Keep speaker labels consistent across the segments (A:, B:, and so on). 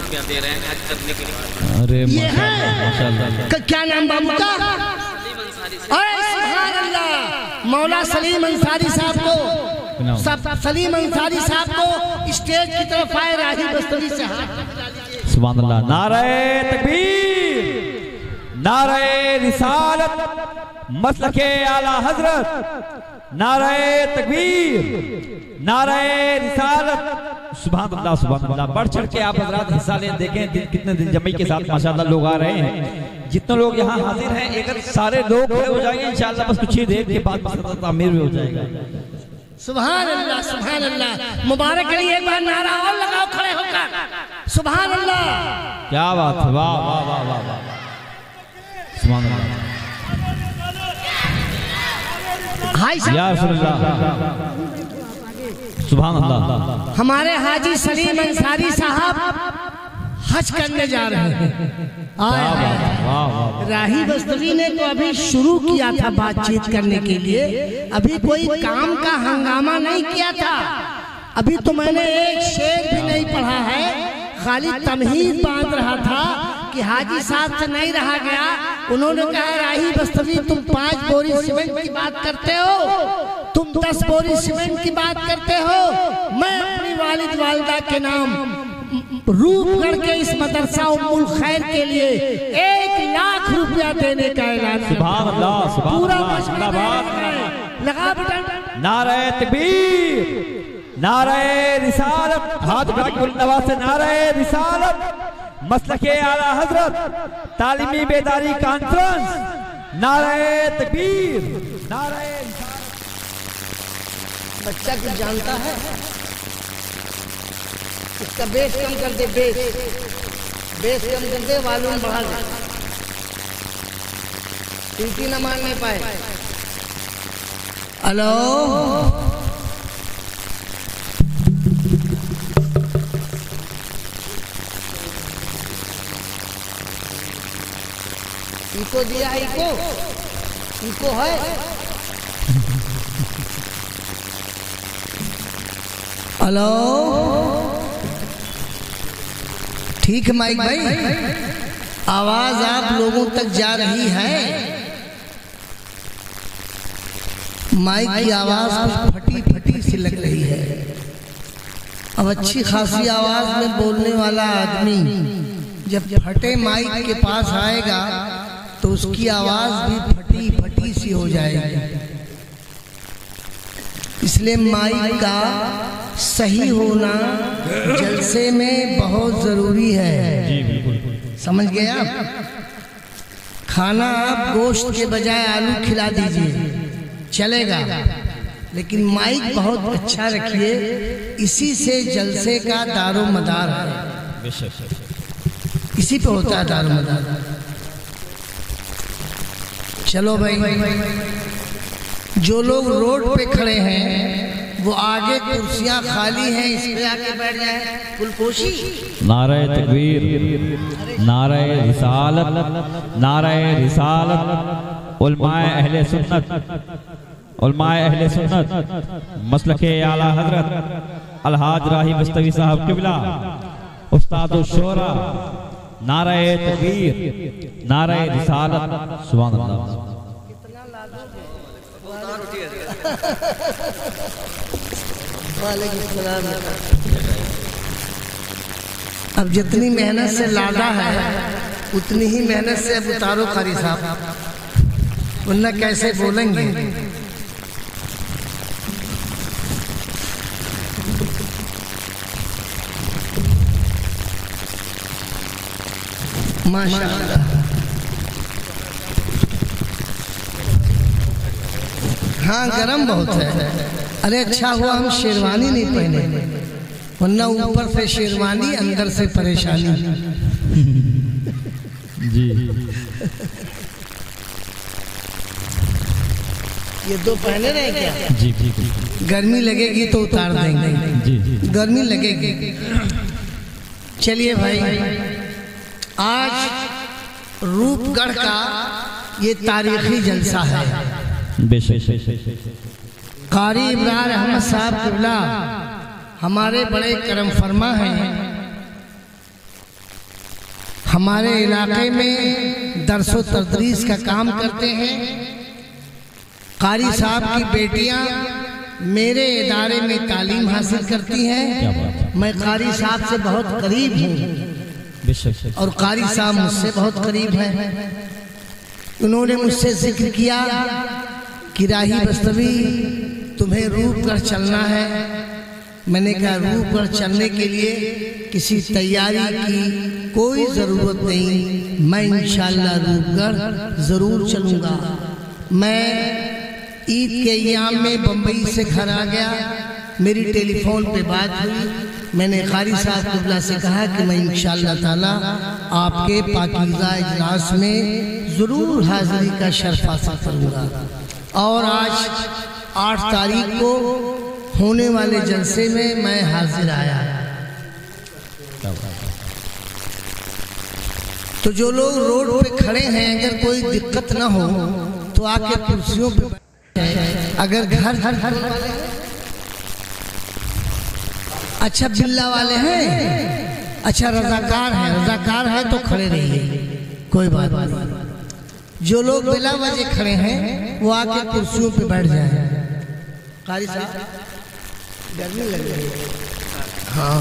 A: रुपया दे रहे हैं हज करने के बाद।
B: अरे
C: ये है क्या नाम बाबू का? सुभान अल्लाह। मौला सलीम अंसारी साहब को, सब सलीम अंसारी साहब को स्टेज की तरफ आए, राही बस्तवी से हाथ।
B: सुभान अल्लाह। नारे तकबीर, नारे रिसालत, मसलके आला हजरत, नारे तकबीर, नारे रिसालत। सुभान अल्लाह, सुभान अल्लाह। बढ़ चढ़ के आप हजरात हिस्सा लें। देखें कितने दिल जमी के साथ माशाअल्लाह लोग आ रहे हैं। जितने लोग यहाँ हाजिर हैं, अगर सारे लोग खड़े हो जाएंगे इंशाअल्लाह बस कुछ ही देर के बाद तामीर भी हो जाएगा।
C: सुभान अल्लाह, सुभान अल्लाह। मुबारक अली, एक बार नारा और लगाओ खड़े होकर। सुभान अल्लाह,
B: क्या बात है, वाह वाह वाह वाह वाह। सुभान अल्लाह, या रसूल अल्लाह, सुभान अल्लाह।
C: हमारे हाजी सलीम अंसारी साहब हज करने जा रहे हैं। राही बस्तवी ने तो अभी शुरू किया था बातचीत करने के लिए, अभी कोई काम का हंगामा नहीं किया था। अभी तो मैंने एक शेर भी नहीं पढ़ा है, खाली तमहीद बांध रहा था कि हाजी साहब से नहीं रहा गया। उन्होंने कहा राही बस्तवी तुम 5 बोरी सीमेंट की बात करते हो, तुम 10 बोरी सीमेंट की बात करते हो, मैं अपनी वालिद वालिदा के नाम रूपगढ़ के इस मदरसा उम्मुल खैर के लिए 1 लाख रुपया देने का ऐलान।
B: सुभान अल्लाह, सुभान
C: पूरा
B: अल्लाह।
C: लगा बेटा।
B: नारे तकबीर, नारे रिसालत, हाथ उठा के नवाज से नारे रिसालत, मसलके आला हजरत, तालीमी बेदारी कॉन्फ्रेंस, नारे तकबीर, नारे रिसालत।
C: बच्चा कुछ जानता है? इसका बेस कम कर दे, बेस कम कर दे, वॉल्यूम बढ़ा दे, टीटी न मारने पाए। हेलो, इको दिया है, इको है। हेलो, ठीक है माइक भाई, आवाज आप लोगों तक जा रही है। माइक की आवाज कुछ फटी फटी सी लग रही है। अब अच्छी खासी आवाज में बोलने वाला आदमी जब फटे माइक के पास आएगा तो उसकी आवाज भी फटी फटी सी हो जाएगी। इसलिए माइक का सही होना जलसे में बहुत जरूरी है। समझ गए आप? खाना आप गोश्त के बजाय आलू खिला दीजिए, चलेगा, लेकिन माइक बहुत अच्छा रखिए। इसी से जलसे का दारो मदार है, इसी पे होता है दारो मदार। चलो भाई, जो लोग रोड पे खड़े हैं वो आगे कुर्सियां खाली हैं, इस पे आके बैठ जाए। फुलकोशी।
B: नारे तकबीर, नारे रिसालत, नारे रिसालत, उलमाए अहले सुन्नत, उलमाए अहले सुन्नत, मसलके आला हजरत अलहाज राही बस्तवी साहब किबला, उस्ताद शोरा, नारे तकबीर, नारे रिसालत। सुभान अल्लाह।
C: अब जितनी मेहनत से लादा है उतनी ही मेहनत से अब उतारो कारी साहब, वरना कैसे बोलेंगे। माशाअल्लाह। हाँ, गरम बहुत है। अरे अच्छा हुआ हम शेरवानी नहीं पहने, वरना ऊपर से शेरवानी अंदर से परेशानी।
B: जी
C: ये दो पहने रहे क्या?
B: जी जी जी।
C: गर्मी लगेगी तो उतार देंगे।
B: जी जी।
C: गर्मी लगेगी। चलिए भाई, आज रूपगढ़ का ये तारीखी जलसा है। कारी इमरान अहमद साहब किबला हमारे बड़े करम फरमा हैं। हमारे इलाके में दरसो तदरीस का काम करते हैं। कारी साहब की बेटियां मेरे इदारे में तालीम हासिल करती हैं। मैं कारी साहब से बहुत करीब हूँ और कारी साहब मुझसे बहुत करीब हैं। उन्होंने मुझसे जिक्र किया कि राही बस्तवी तुम्हें रूप कर चलना है। मैंने कहा रूप कर चलने के लिए किसी तैयारी की कोई ज़रूरत नहीं, मैं इंशाअल्लाह रूप कर ज़रूर चलूँगा। मैं ईद के अय्याम में बम्बई से घर आ गया। मेरी टेलीफोन पे बात हुई। मैंने कारी साहब कुबला से कहा कि मैं इंशाअल्लाह ताला आपके पाकीज़ा इजलास में ज़रूर हाज़िरी का शर्फ हासिल करूँगा। और आज 8 तारीख को होने वाले जलसे में मैं हाजिर आया। तो जो लोग रोड पे खड़े हैं, अगर कोई दिक्कत ना हो तो आके कुर्सियों पे, अगर घर अच्छा बिल्ला वाले हैं, अच्छा रजाकार है तो खड़े रहिए, कोई बात नहीं। जो लोग बिला वजह खड़े हैं वो आके कुर्सियों पे बैठ जाए। कारी साहब गर्मी लग रही है। हाँ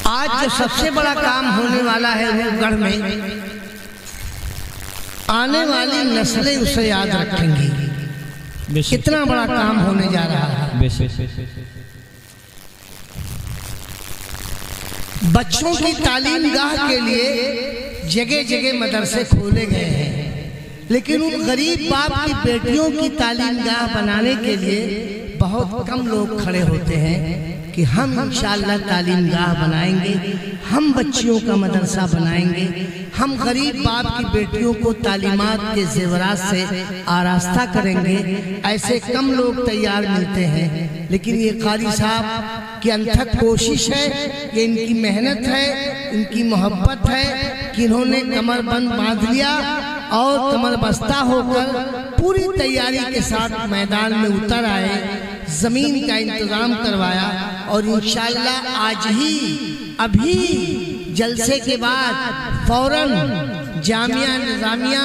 C: आज जो सबसे बड़ा काम होने वाला है रूपगढ़ में, आने वाली नस्लें उसे याद रखेंगी। कितना बड़ा काम होने जा रहा है। बच्चों की तालीम गाह के लिए जगह जगह मदरसे खोले गए हैं, लेकिन उन गरीब बाप की बेटियों की तालीम गाह बनाने के लिए बहुत कम लोग खड़े होते हैं कि हम इंशाअल्लाह तालीम गाह बनाएंगे, हम बच्चियों का मदरसा बनाएंगे, हम गरीब बाप की बेटियों को तालीमात के जेवरात से आरास्ता करेंगे। ऐसे कम लोग तैयार मिलते हैं, लेकिन ये कारी साहब की अनथक कोशिश है, ये इनकी मेहनत है, इनकी मोहब्बत है कि इन्होंने कमर बंद बांध लिया और कमर बस्ता होकर पूरी तैयारी के साथ मैदान में उतर आए, जमीन का इंतजाम करवाया और इंशाअल्लाह आज ही अभी जलसे के बाद फौरन जामिया निजामिया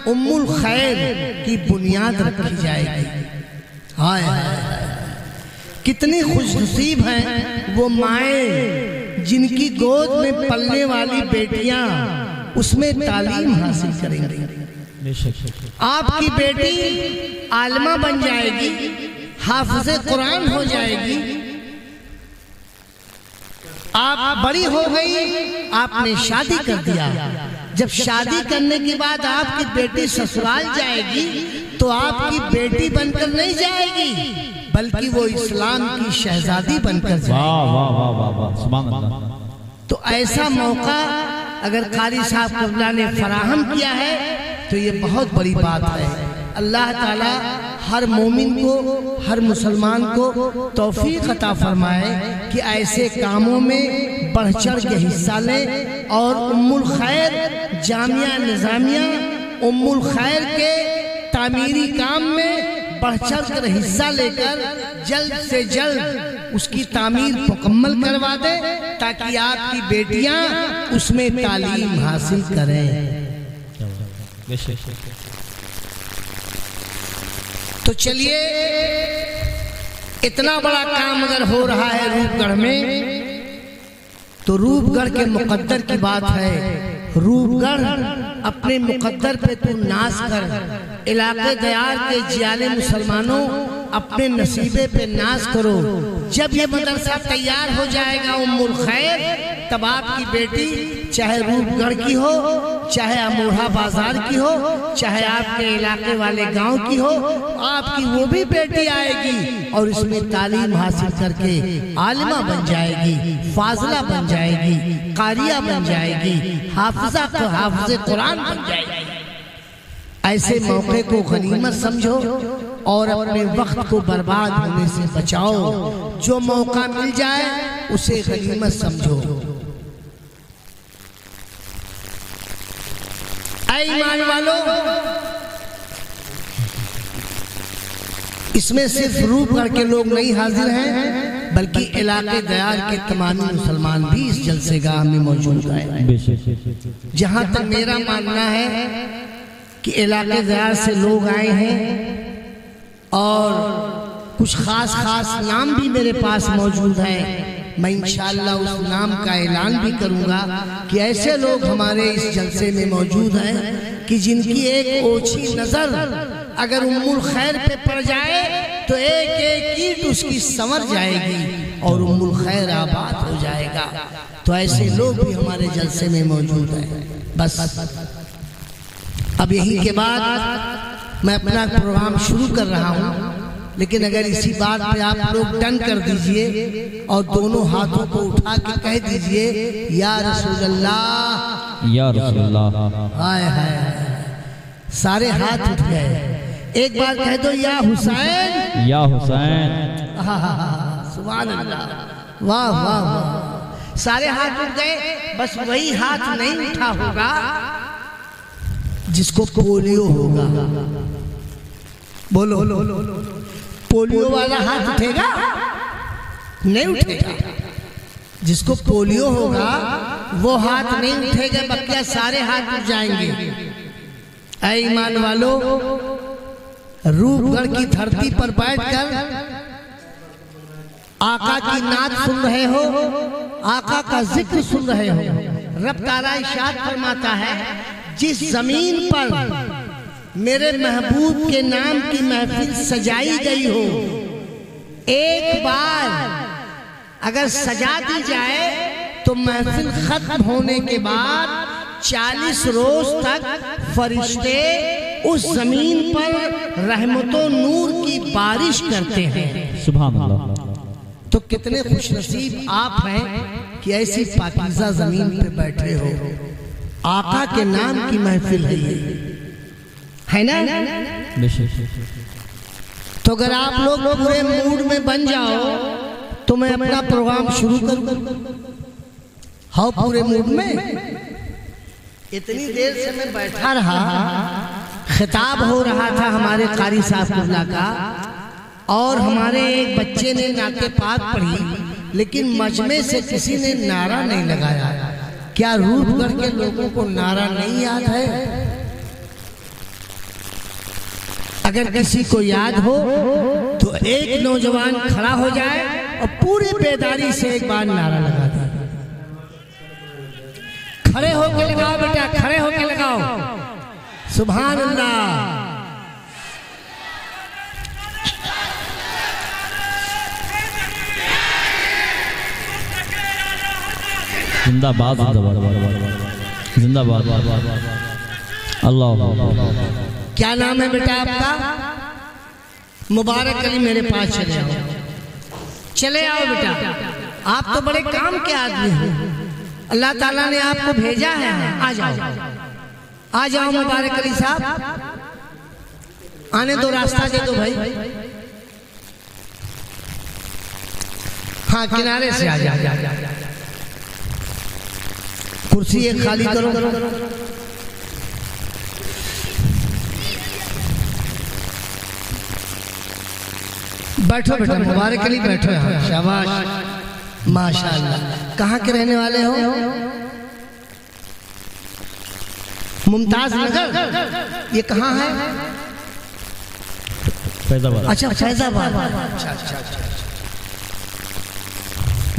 C: उम्मुल खैर की बुनियाद रखी जाएगी। हाय कितनी खुशनसीब हैं वो माएँ जिनकी गोद में पलने वाली बेटियां उसमें तालीम हासिल करेंगी। आपकी बेटी आलिमा बन जाएगी, हाफिज़े कुरान हो जाएगी। आप बड़ी हो गई, आपने शादी कर दिया। जब शादी करने के बाद आपकी बेटी ससुराल जाएगी तो आपकी बेटी बनकर नहीं जाएगी, बल्कि वो इस्लाम की शहजादी बनकर जाएगी। तो ऐसा मौका अगर कारी साहब कुबला ने फराहम किया है तो ये बहुत बड़ी बात है। अल्लाह ताला हर मोमिन को, हर मुसलमान को तौफीक अता फरमाए कि ऐसे कामों में बढ़ चढ़ के हिस्सा लें और उम्मुल खैर जामिया निजामिया उम्मुल खैर के तामीरी काम में बढ़ चढ़ कर हिस्सा लेकर जल्द से जल्द उसकी तामीर मुकम्मल करवा दे ताकि आपकी बेटियां उसमें तालीम हासिल करें। तो चलिए, इतना बड़ा काम अगर हो रहा है रूपगढ़ में तो रूपगढ़ के मुकद्दर की बात है। रूपगढ़ अपने मुकद्दर पे तू नाज कर, इलाके दयार के जियाले मुसलमानों अपने नसीबे पे नाज करो। जब ये मदरसा तैयार हो जाएगा उम्मुल खैर, तब आपकी बेटी चाहे रूपगढ़ की हो, चाहे अमोढ़ा बाजार की हो, चाहे आपके इलाके वाले गांव की हो, आपकी वो भी बेटी आएगी और इसमें तालीम हासिल करके आलिमा बन जाएगी, फाजिला बन जाएगी, कारिया बन जाएगी, हाफिज़े कुरान बन जाएगी। ऐसे मौके को गनीमत समझो और अपने वक्त को बर्बाद होने से बचाओ। जो मौका मिल जाए उसे गनीमत समझो। ऐ ईमान वालों, इसमें सिर्फ रूप करके लोग नहीं हाजिर हैं, बल्कि इलाके दयार के तमाम मुसलमान भी इस जलसेगाह में मौजूद हैं। जहां तक मेरा मानना है कि इलाके दयार से लोग आए हैं और कुछ खास नाम भी मेरे पास मौजूद है। मैं इंशाअल्लाह उस नाम का ऐलान भी करूंगा कि ऐसे लोग हमारे इस जलसे में मौजूद हैं कि जिनकी एक ओछी नजर अगर उम्मुल खैर पे पड़ जाए तो एक एक ईंट उसकी संवर जाएगी और उम्मुल खैर आबाद हो जाएगा। तो ऐसे लोग भी हमारे जलसे में मौजूद हैं। बस अब यही के बाद मैं अपना प्रोग्राम शुरू कर रहा हूँ, लेकिन अगर इसी बात पे आप लोग डन कर दीजिए और दोनों हाथों को उठा के कह दीजिए या रसूल अल्लाह,
B: या रसूल अल्लाह।
C: हाय हाय, सारे हाथ उठ गए। एक बार कह दो या हुसैन,
B: या हुसैन।
C: सुभान अल्लाह, वाह वाह वाह, सारे हाथ उठ गए। बस वही हाथ नहीं उठा होगा जिसको पोलियो होगा। बोलो, पोलियो वाला हाथ उठेगा? नहीं उठेगा। जिसको पोलियो होगा वो हाथ नहीं उठेगा, बल्कि सारे हाथ उठ जाएंगे। ऐ ईमान वालों, रूपगढ़ की धरती पर बैठकर आका की नात सुन रहे हो, आका का जिक्र सुन रहे हो। रब ताला इरशाद फरमाता है, जिस जमीन पर मेरे महबूब के नाम की महफिल सजाई गई हो, एक बार अगर सजा दी जाए तो महफिल खत्म होने के बाद 40 रोज तक फरिश्ते उस जमीन पर रहमतों नूर की बारिश करते हैं।
B: सुभान अल्लाह।
C: तो कितने खुशनसीब आप हैं कि ऐसी पाकीज़ा जमीन पे बैठे हो। आका के नाम की महफिल है ये, है ना? तो अगर आप लोग पूरे मूड में बन जाओ तो मैं अपना प्रोग्राम शुरू करूं। हाँ, पूरे मूड में। इतनी देर से मैं बैठा रहा, खिताब हो रहा था हमारे कारी साहब का, और हमारे एक बच्चे ने नाते पाक पढ़ी, लेकिन मजमे से किसी ने नारा नहीं लगाया। क्या रूपगढ़ के लोगों को नारा नहीं याद है? अगर किसी को याद हो तो एक नौजवान खड़ा हो जाए और पूरी बेदारी से एक बार नारा लगा दे। खड़े होके लगाओ बेटा, खड़े होके लगाओ। सुभान अल्लाह।
B: जिंदाबाद, जिंदाबाद, जिंदाबाद। अल्लाह।
C: क्या नाम है बेटा आपका? मुबारक अली, मेरे पास चले आओ। चले आओ बेटा, आप तो बड़े काम के आदमी हैं, अल्लाह ताला ने आपको भेजा है। आ जाओ, आ जाओ मुबारक अली साहब, आने दो, रास्ता दे दो भाई। हाँ, किनारे से आ जाओ। कुर्सी एक खाली करो। बैठो बेटा, मुबारक अली बैठो यहाँ। शाबाश, माशाअल्लाह। कहाँ के रहने वाले हो? मुमताज नगर। ये कहाँ है?
B: फैजाबाद।
C: अच्छा, फैजाबाद। अच्छा।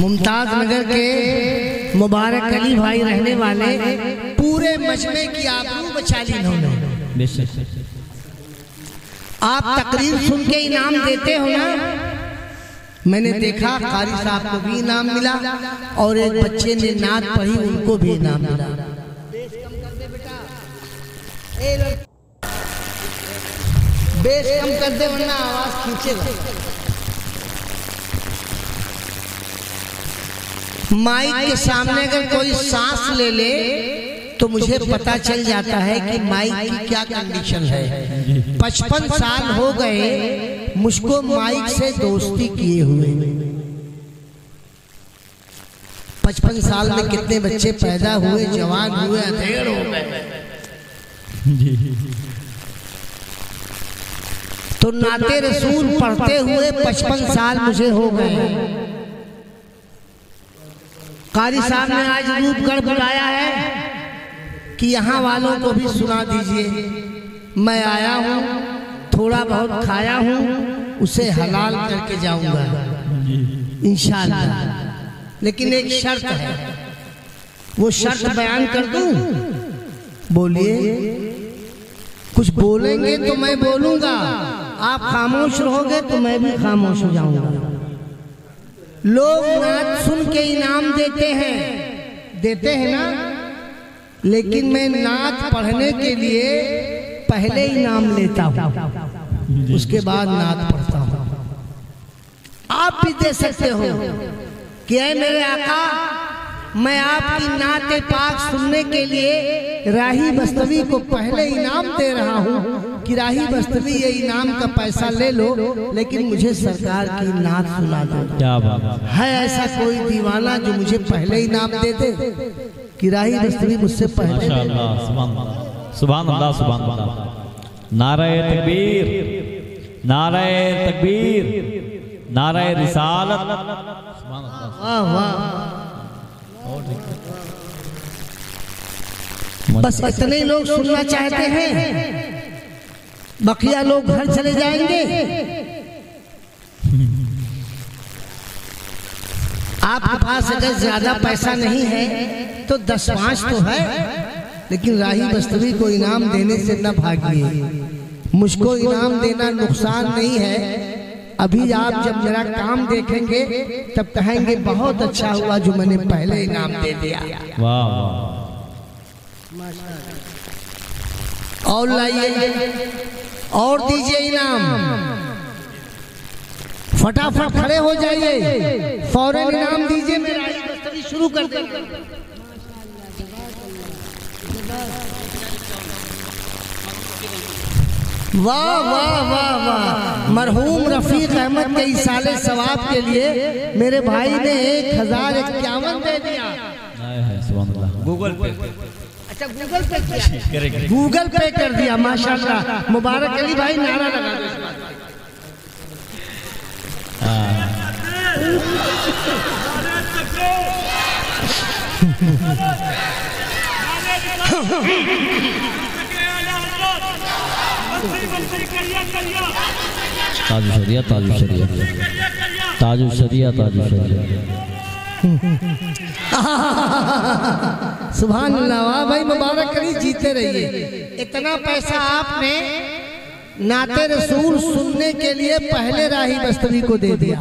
C: मुमताज नगर के मुबारक अली भाई रहने वाले, पूरे मजमे की आबरू बचा ली इन्होंने। आप तकरीर सुन के इनाम देते हो ना? मैंने देखा कारी साहब को भी इनाम मिला और एक बच्चे ने नात पढ़ी, उनको भी इनाम मिला। बेस कम कर दे वरना आवाज खींचेगा। माइक के सामने अगर कोई सांस ले ले तो मुझे पता चल जाता है कि माइक की क्या कंडीशन है। 55 साल हो गए मुझको माइक से दोस्ती किए हुए। 55 साल में कितने बच्चे पैदा हुए, जवान हुए, अधेड़ हो गए। तो नाते रसूल पढ़ते हुए 55 साल मुझे हो गए। कारी साहब ने आज रूपगढ़ बुलाया है कि यहाँ वालों को भी सुना दीजिए। मैं आया हूँ, थोड़ा बहुत खाया हूँ, उसे हलाल करके जाऊंगा इंशाअल्लाह। लेकिन एक शर्त है, वो शर्त बयान कर दूं? बोलिए। कुछ बोलेंगे तो मैं बोलूंगा, आप खामोश रहोगे तो मैं भी खामोश हो जाऊंगा। लोग नात सुन के इनाम देते हैं ना, लेकिन मैं नात पढ़ने के लिए पहले इनाम लेता हूँ, उसके बाद नात पढ़ता हूँ। आप भी दे सकते हो कि ऐ मेरे आका, मैं आपकी नाते पाक सुनने के लिए राही बस्तवी को पहले इनाम दे रहा हूँ कि राही बस्तवी ये इनाम का पैसा ले लो, लेकिन मुझे सरकार की नात सुना दो।
B: क्या बात
C: है? ऐसा कोई दीवाना जो मुझे पहले इनाम दे दे कि राही बस्तवी मुझसे पहले?
B: सुभान अल्लाह, सुभान अल्लाह। नारे तकबीर, नारे तकबीर, नारे रिसालत।
C: वाह वाह। बस इतने लोग सुनना चाहते हैं, बकिया लोग घर चले जाएंगे। आपके पास अगर ज्यादा पैसा नहीं है तो 10-5 तो है, लेकिन राही बस्तवी को इनाम देने से न भागिए। मुझको इनाम देना नुकसान नहीं है। अभी आप जब मेरा काम देखेंगे तब कहेंगे बहुत अच्छा हुआ जो मैंने पहले इनाम दे दिया।
B: वाह।
C: और लाइए और दीजिए इनाम। फटाफट खड़े हो जाइए, फौरन इनाम दीजिए। मेरा बस्तवी शुरू कर देंगे। वाह वाह वाह वाह। मरहूम रफीक अहमद के इसाले सवाब के लिए मेरे भाई ने 1051 दे दिया।
B: गूगल पे।
C: अच्छा, गूगल पे किया? गूगल पे कर दिया, माशाल्लाह। मुबारक अली भाई, नारा लगा दो।
B: ताजु शरिया, ताजु शरिया, ताजु शरिया, ताजु शरिया।
C: सुभान अल्लाह। वाह भाई, मुबारक करी, जीते रहिए। इतना पैसा आपने नाते रसूल सुनने के लिए पहले राही बस्तवी को दे दिया।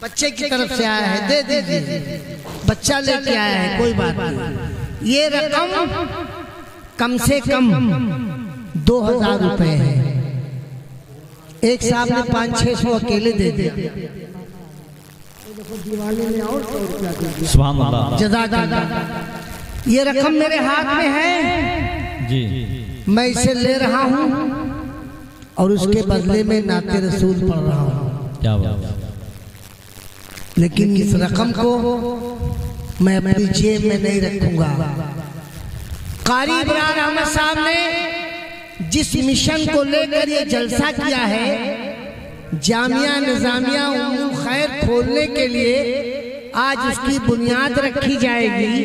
C: बच्चे की तरफ से आया है, दे दीजिए। बच्चा लेके आया है, कोई बात नहीं। ये रकम कम से कम 2000 रुपए है। एक साहब ने 500-600 अकेले दे दिया।
B: सुभान अल्लाह।
C: जज़ाकल्लाह। ये रकम मेरे हाथ में है
B: जी,
C: मैं इसे ले रहा हूँ और उसके बदले में नाते रसूल पढ़ रहा हूँ।
B: क्या बात।
C: लेकिन इस रकम को मैं अपनी जेब में नहीं रखूंगा। कारी इमरान अहमद साहब ने जिस मिशन को लेकर ये जलसा किया है, जामिया निजामिया उम्मुल खैर खोलने के लिए, आज उसकी बुनियाद रखी जाएगी।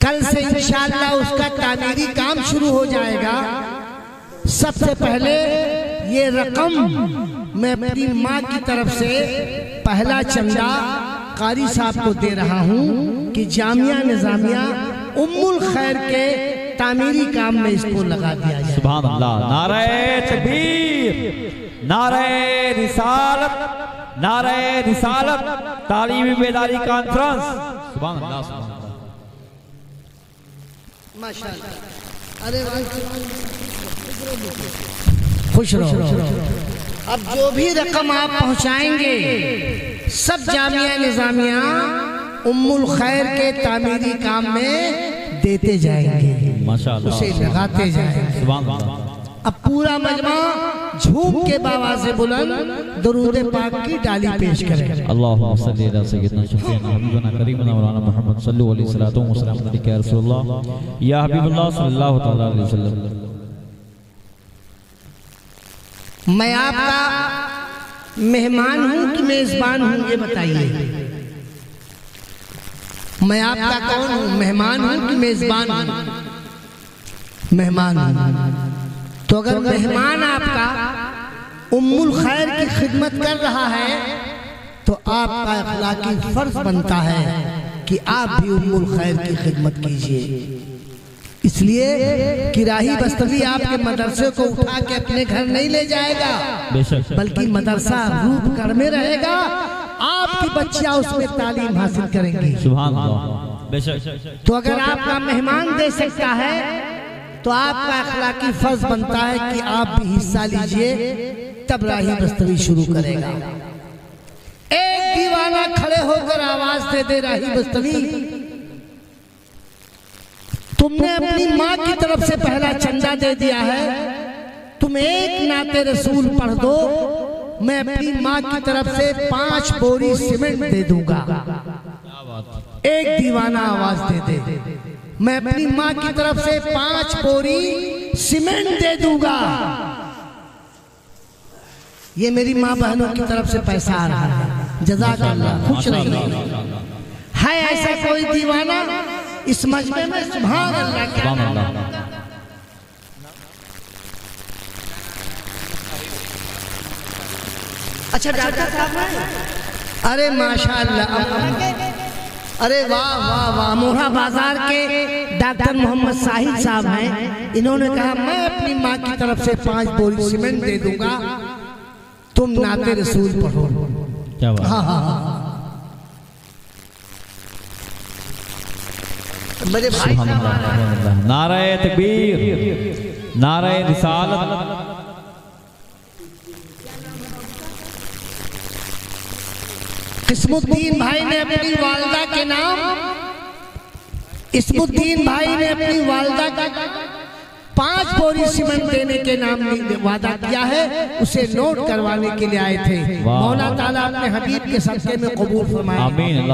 C: कल से इंशाअल्लाह उसका तामीरी काम शुरू हो जाएगा। सबसे पहले ये रकम मैं अपनी माँ की तरफ से पहला चंदा कारी साहब को दे रहा हूँ कि जामिया निजामिया उम्मुल खैर के तामीरी काम में इसको लगा दिया जाए।
B: सुभान अल्लाह। नारे तकबीर, नारे रिसालत, नारे रिसालत, तालीमी बेदारी कॉन्फ्रेंस। सुभान अल्लाह, सुभान अल्लाह।
C: माशाअल्लाह। अरे खुश रहो। अब जो भी रकम आप पहुंचाएंगे सब जामिया निजामिया उम्मुल खैर के तामीरी काम में देते जाएंगे,
B: माशाअल्लाह,
C: उसे लगाते जाएंगे।
B: सुभान अल्लाह।
C: अब पूरा मजमा झूम के बाबा से बुलंद दरूद पाक की डाली पेश करें।
B: अल्लाहुम्मा सल्ली अला सय्यिदना शफीना हबीबना करीमना मौलाना मोहम्मद सल्लल्लाहु अलैहि वसल्लम या रसूलुल्लाह या हबीबुल्लाह सल्लल्लाहु तआला अलैहि वसल्लम।
C: मैं आपका मेहमान हूं कि मेजबान हूं, ये बताइए। मैं आपका कौन हूं, मेहमान हूं कि मेजबान हूं? मेहमान हूं। तो अगर मेहमान आपका उम्मुल खैर की खिदमत कर रहा है तो आपका अखलाकी फर्ज बनता है कि आप भी उम्मुल खैर की खिदमत कीजिए। इसलिए कि राही बस्तवी आपके मदरसे को उठा के अपने घर नहीं ले जाएगा, बल्कि मदरसा रूप घर में रहेगा, आपकी बच्चियां उसमें तालीम हासिल करेंगी।
B: सुभान अल्लाह।
C: तो अगर आपका मेहमान दे सकता है तो आपका अखलाकी फर्ज बनता है कि आप भी हिस्सा लीजिए, तब राही बस्तवी शुरू करेगा। एक दीवाना खड़े होकर आवाज दे दे, राही बस्तवी तुमने अपनी माँ की तरफ से पहला चंदा दे दिया है, तुम एक नाते रसूल पढ़ दो, मैं अपनी माँ की तरफ से 5 बोरी सीमेंट दे दूंगा। एक दीवाना आवाज दे दे, मैं अपनी माँ की तरफ से 5 बोरी सीमेंट दे दूंगा। ये मेरी माँ बहनों की तरफ से पैसा आ रहा है, जज़ाकल्लाह, खुश रहिए। है ऐसा कोई दीवाना इस मजमे में? सुभान अल्लाह। क्या अच्छा डॉक्टर साहब, अरे माशाअल्लाह, अरे वाह वाह वाह। मोहा बाजार के डॉक्टर मोहम्मद साहिद साहब हैं, इन्होंने कहा मैं अपनी माँ की तरफ से 5 बोरी सीमेंट दे दूंगा, तुम नाते रसूल पढ़ो।
B: क्या बात?
C: हाँ हाँ हाँ। मेरे भाई
B: नारे तकबीर, नारे रिसालत।
C: इस्मुद्दीन भाई ने अपनी वालदा के नाम, इस्मुद्दीन भाई ने अपनी वालदा का 5 बोरी सीमेंट देने के नाम वादा किया है, उसे नोट करवाने के लिए आए थे। मौला ताला अपने हबीब के सदके में कबूल फरमाए।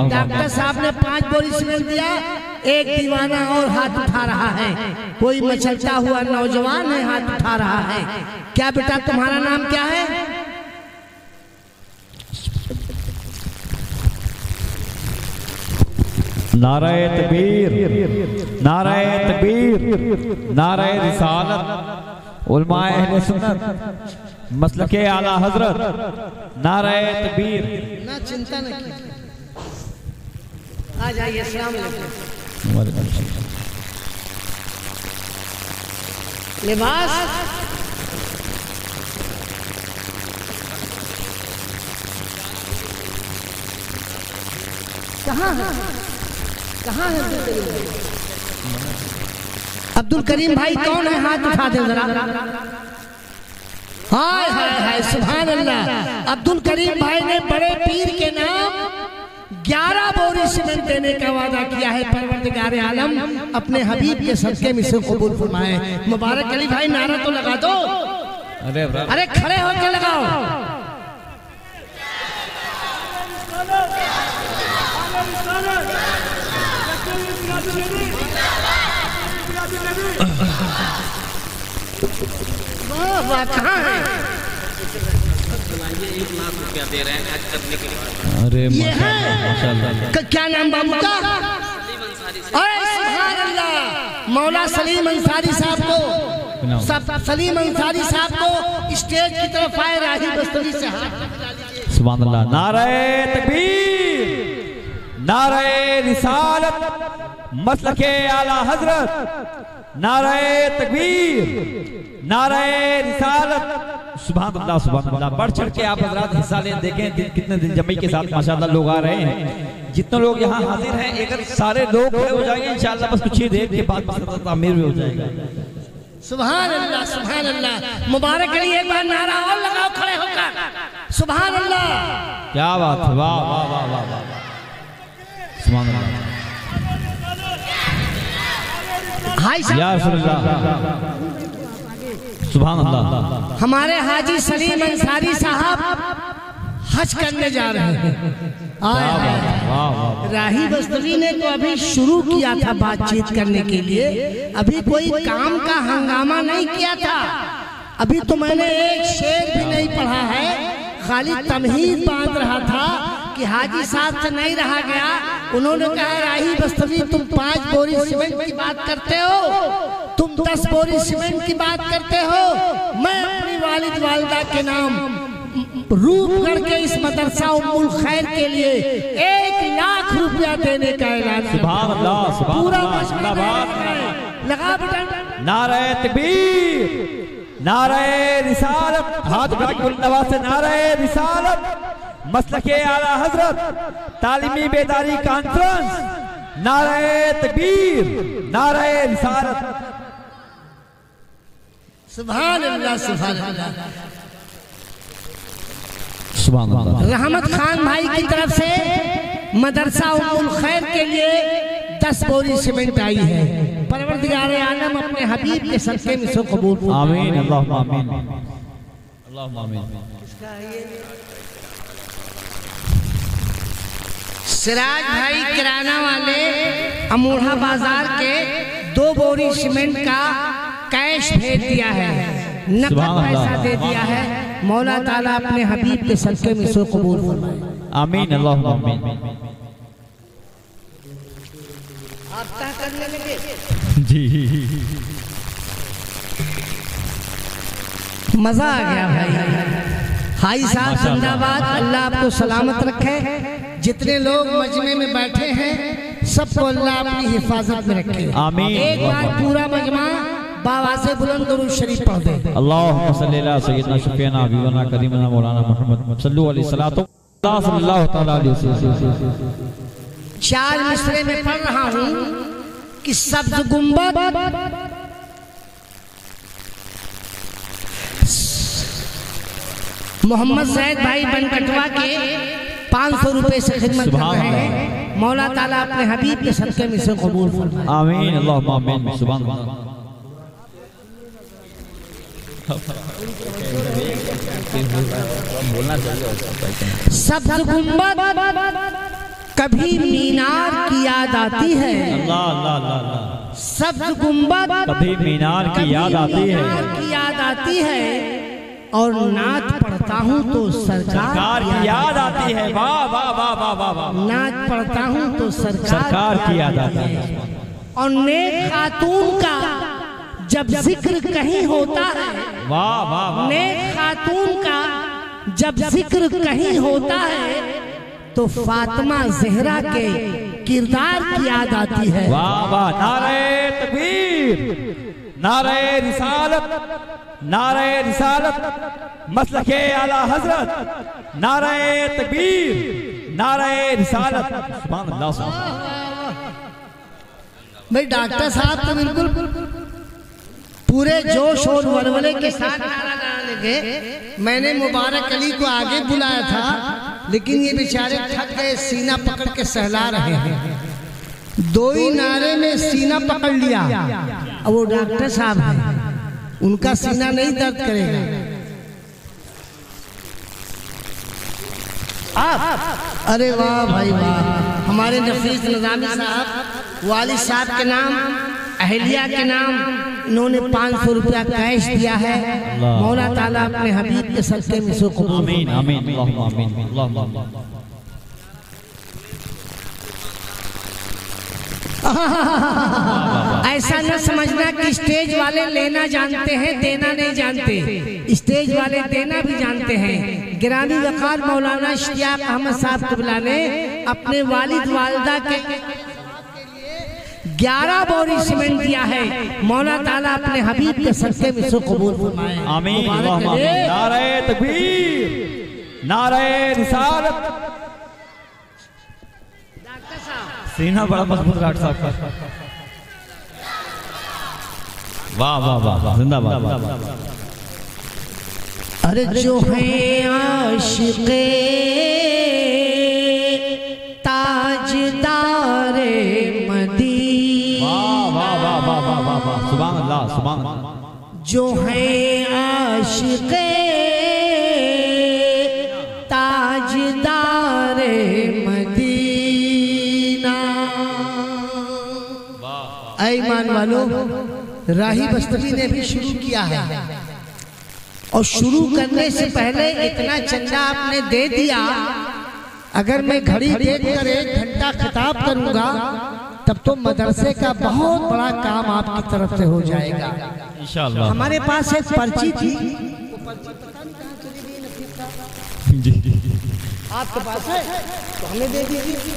C: डॉक्टर साहब ने 5 बोरी सीमेंट दिया। एक दीवाना और हाथ उठा रहा है, कोई मचलता हुआ नौजवान है, हाथ उठा रहा है। क्या बेटा तुम्हारा नाम क्या है?
B: नारे तकबीर, नारे तकबीर, नारे रिसालत, उलमाए अहले सुन्नत, मसलके आला हजरत, नारे तकबीर।
C: ना चिंता न कीजिए, आ जाइए। अस्सलाम वालेकुम। लिबास कहाँ है? कहाँ है अब्दुल करीम भाई? कौन है? हाथ उठा दे जरा। हाय हाय हाय, सुभान अल्लाह। अब्दुल करीम भाई ने बड़े पीर के नाम 11 बोरी सीमेंट देने का वादा किया है। परवरदिगार आलम अपने हबीब के सदके में से कबूल फरमाए। मुबारक अली भाई, नारा तो लगा दो। अरे खड़े होकर लगाओ। वाह, कहाँ है?
A: 1 लाख रुपया दे रहे हैं आज करने के लिए।
B: अरे
C: ये है क्या नाम बाबू का? अरे सुभान अल्लाह। मौला सलीम अंसारी साहब को, सलीम अंसारी साहब को स्टेज की तरफ आए, राही बस्तवी से हाथ।
B: सुभान अल्लाह। नारे तकबीर, नारे रिसालत, मसलके आला हजरत, नारे तकबीर, नारे रिसालत। सुभान अल्लाह, सुभान अल्लाह। बढ़ चढ़ के आप हजरात हिस्सा लें। देखें कितने दिल जमी के साथ माशाअल्लाह लोग आ रहे हैं। जितने लोग यहाँ हाजिर हैं, अगर सारे लोग खड़े हो जाएंगे इंशाअल्लाह बस कुछ ही देर के बाद तामीर भी हो जाएगा।
C: सुभान अल्लाह, सुभान अल्लाह। मुबारक अली, एक बार नारा और लगाओ खड़े होकर। सुभान अल्लाह।
B: क्या बात है, वाह वाह वाह वाह वाह, सुभान अल्लाह।
C: हाय
B: या रसूलल्लाह, सुभान अल्लाह।
C: हमारे हाजी सलीम अंसारी साहब हज करने जा रहे हैं। राही बस्तवी ने तो अभी शुरू किया था बातचीत करने के लिए, अभी कोई काम का हंगामा नहीं किया था। अभी तो मैंने एक शेर भी नहीं पढ़ा है, खाली तमहीद बांध रहा था कि हाजी साहब से नहीं रहा गया। उन्होंने कहा राही बस्तवी तुम 5 बोरी सीमेंट की बात करते हो, तुम 10 बोरी सीमेंट की बात करते हो, मैं अपनी वालिद वालिदा के नाम रूपगढ़ के इस मदरसा उम्मुल खैर के लिए 1 लाख रुपया देने का ऐलान।
B: सुभान अल्लाह, सुभान
C: पूरा
B: अल्लाह।
C: लगा बेटा।
B: नारे तकबीर, नारे रिसालत, हाथ उठा के नवाज से नारे रिसालत, मसलके आला हजरत, तालीमी बेदारी कॉन्फ्रेंस, नारे तकबीर, नारे रिसालत।
C: सुभान अल्लाह, सुभान अल्लाह।
B: सुभान अल्लाह।
C: रहमत खान भाई की तरफ से मदरसा उम्मुल खैर के लिए 10 बोरी सीमेंट आई है। परवरदिगार आलम अपने हबीब के सदके में से कबूल फरमाए।
B: आमीन, अल्लाहुम्मा आमीन, अल्लाहुम्मा आमीन।
C: सिराज भाई किराना वाले अमोढ़ा बाजार के 2 बोरी सीमेंट का कैश भेज दिया है, नकद पैसा दे दिया है। मौला ताला अपने हबीब के सदके में से कबूल फरमाए।
B: आमीन, अल्लाहुम्मा आमीन।
C: आप क्या करने लगे?
B: जी,
C: मजा आ गया भाई। हाई साहब जिंदाबाद, अल्लाह आपको सलामत रखे। जितने लोग मजमे में बैठे हैं सबको अल्लाह अपनी हिफाजत में रखे।
B: आमीन।
C: एक बार पूरा मजमा बाबा से बुलंद दुरूद शरीफ पढ़ दे।
B: अल्लाहुम्मा सल्ली अला सय्यिदना शफीना हबीबना करीमना मौलाना मोहम्मद सल्लल्लाहु अलैहि वसल्लम।
C: 4 मिसरे में पढ़ रहा हूँ कि सब्ज गुंबद मोहम्मद सैयद भाई बनकटवा के 500 रुपए से खिदमत कर रहे हैं। मौला ताला अपने हबीब के सदके में से कबूल फरमाए।
B: आमीन, अल्लाहुम्मा आमीन। सुभान अल्लाह।
C: सब्ज गुंबद कभी मीनार की याद आती है।
B: अल्लाह अल्लाह अल्लाह।
C: सब्ज गुंबद
B: कभी मीनार की याद आती है,
C: की याद आती है, और नात पढ़ता हूँ तो सरकार
B: की याद आती है। वाह वाह वाह वाह वाह वाह।
C: नात पढ़ता हूँ तो सरकार
B: की याद आती है।
C: और नेक खातून का जब जिक्र कहीं होता है,
B: वाह वाह वाह।
C: नेक खातून का जब जिक्र कहीं होता है तो फातिमा ज़हरा के किरदार की याद आती है।
B: वाह वाह। नारे तकबीर, नारे रिसालत, नारे रिसालत, मसलके आला हजरत, नारे तकबीर, नारे रिसालत। सुभान अल्लाह, सुभान अल्लाह।
C: भाई डॉक्टर साहब तो बिल्कुल पूरे जोश और वलवले के साथ नारा लगाने लगे। मैंने मुबारक अली को आगे बुलाया था, लेकिन ये बेचारे थक गए, सीना पकड़ के सहला रहे हैं। 2 ही नारे में सीना पकड़ लिया। अब वो डॉक्टर साहब हैं, उनका सीना नहीं दर्द करेगा। अरे वाह भाई वाह। हमारे नफीस निजामी साहब वालिद साहब के नाम, अहलिया के नाम, इन्होंने 500 रुपया कैश दिया है। मौला ताला अपने हबीब के सदके में से कबूल।
B: आमीन आमीन, अल्लाहुम्मा आमीन, अल्लाहुम्मा आमीन।
C: ऐसा न समझना कि स्टेज वाले लेना जानते हैं देना नहीं जानते। स्टेज वाले देना भी जानते हैं। गिरामी वकार मौलाना इश्तियाक अहमद साहब क़िबला ने अपने वालिद वालिदा के 11 बोरी सीमेंट दिया है। मौला ताला अपने हबीब के सदके में से कबूल फरमाए।
B: आमीन, अल्लाहुम्मा आमीन। नारे तकबीर, नारे रिसालत। सीना बड़ा मजबूत डॉक्टर साहब का। वाह वाह वाह, जिंदाबाद।
C: अरे जो है आशिक़े ताजदारे मदीना,
B: वाह वाह वाह वाह वाह वाह, सुभान अल्लाह, सुभान अल्लाह।
C: जो है आशिक़े ताजदारे मदीना। ऐ ईमान वालों, राही बस्तवी ने भी शुरू किया है और शुरू करने से पहले इतना चंदा आपने दे दिया। अगर मैं घड़ी देखकर 1 घंटा खिताब करूंगा तब तो मदरसे का बहुत बड़ा काम आपकी तरफ से हो जाएगा इंशाअल्लाह। हमारे पास एक पर्ची थी, आपके पास है तो हमें दे दीजिए।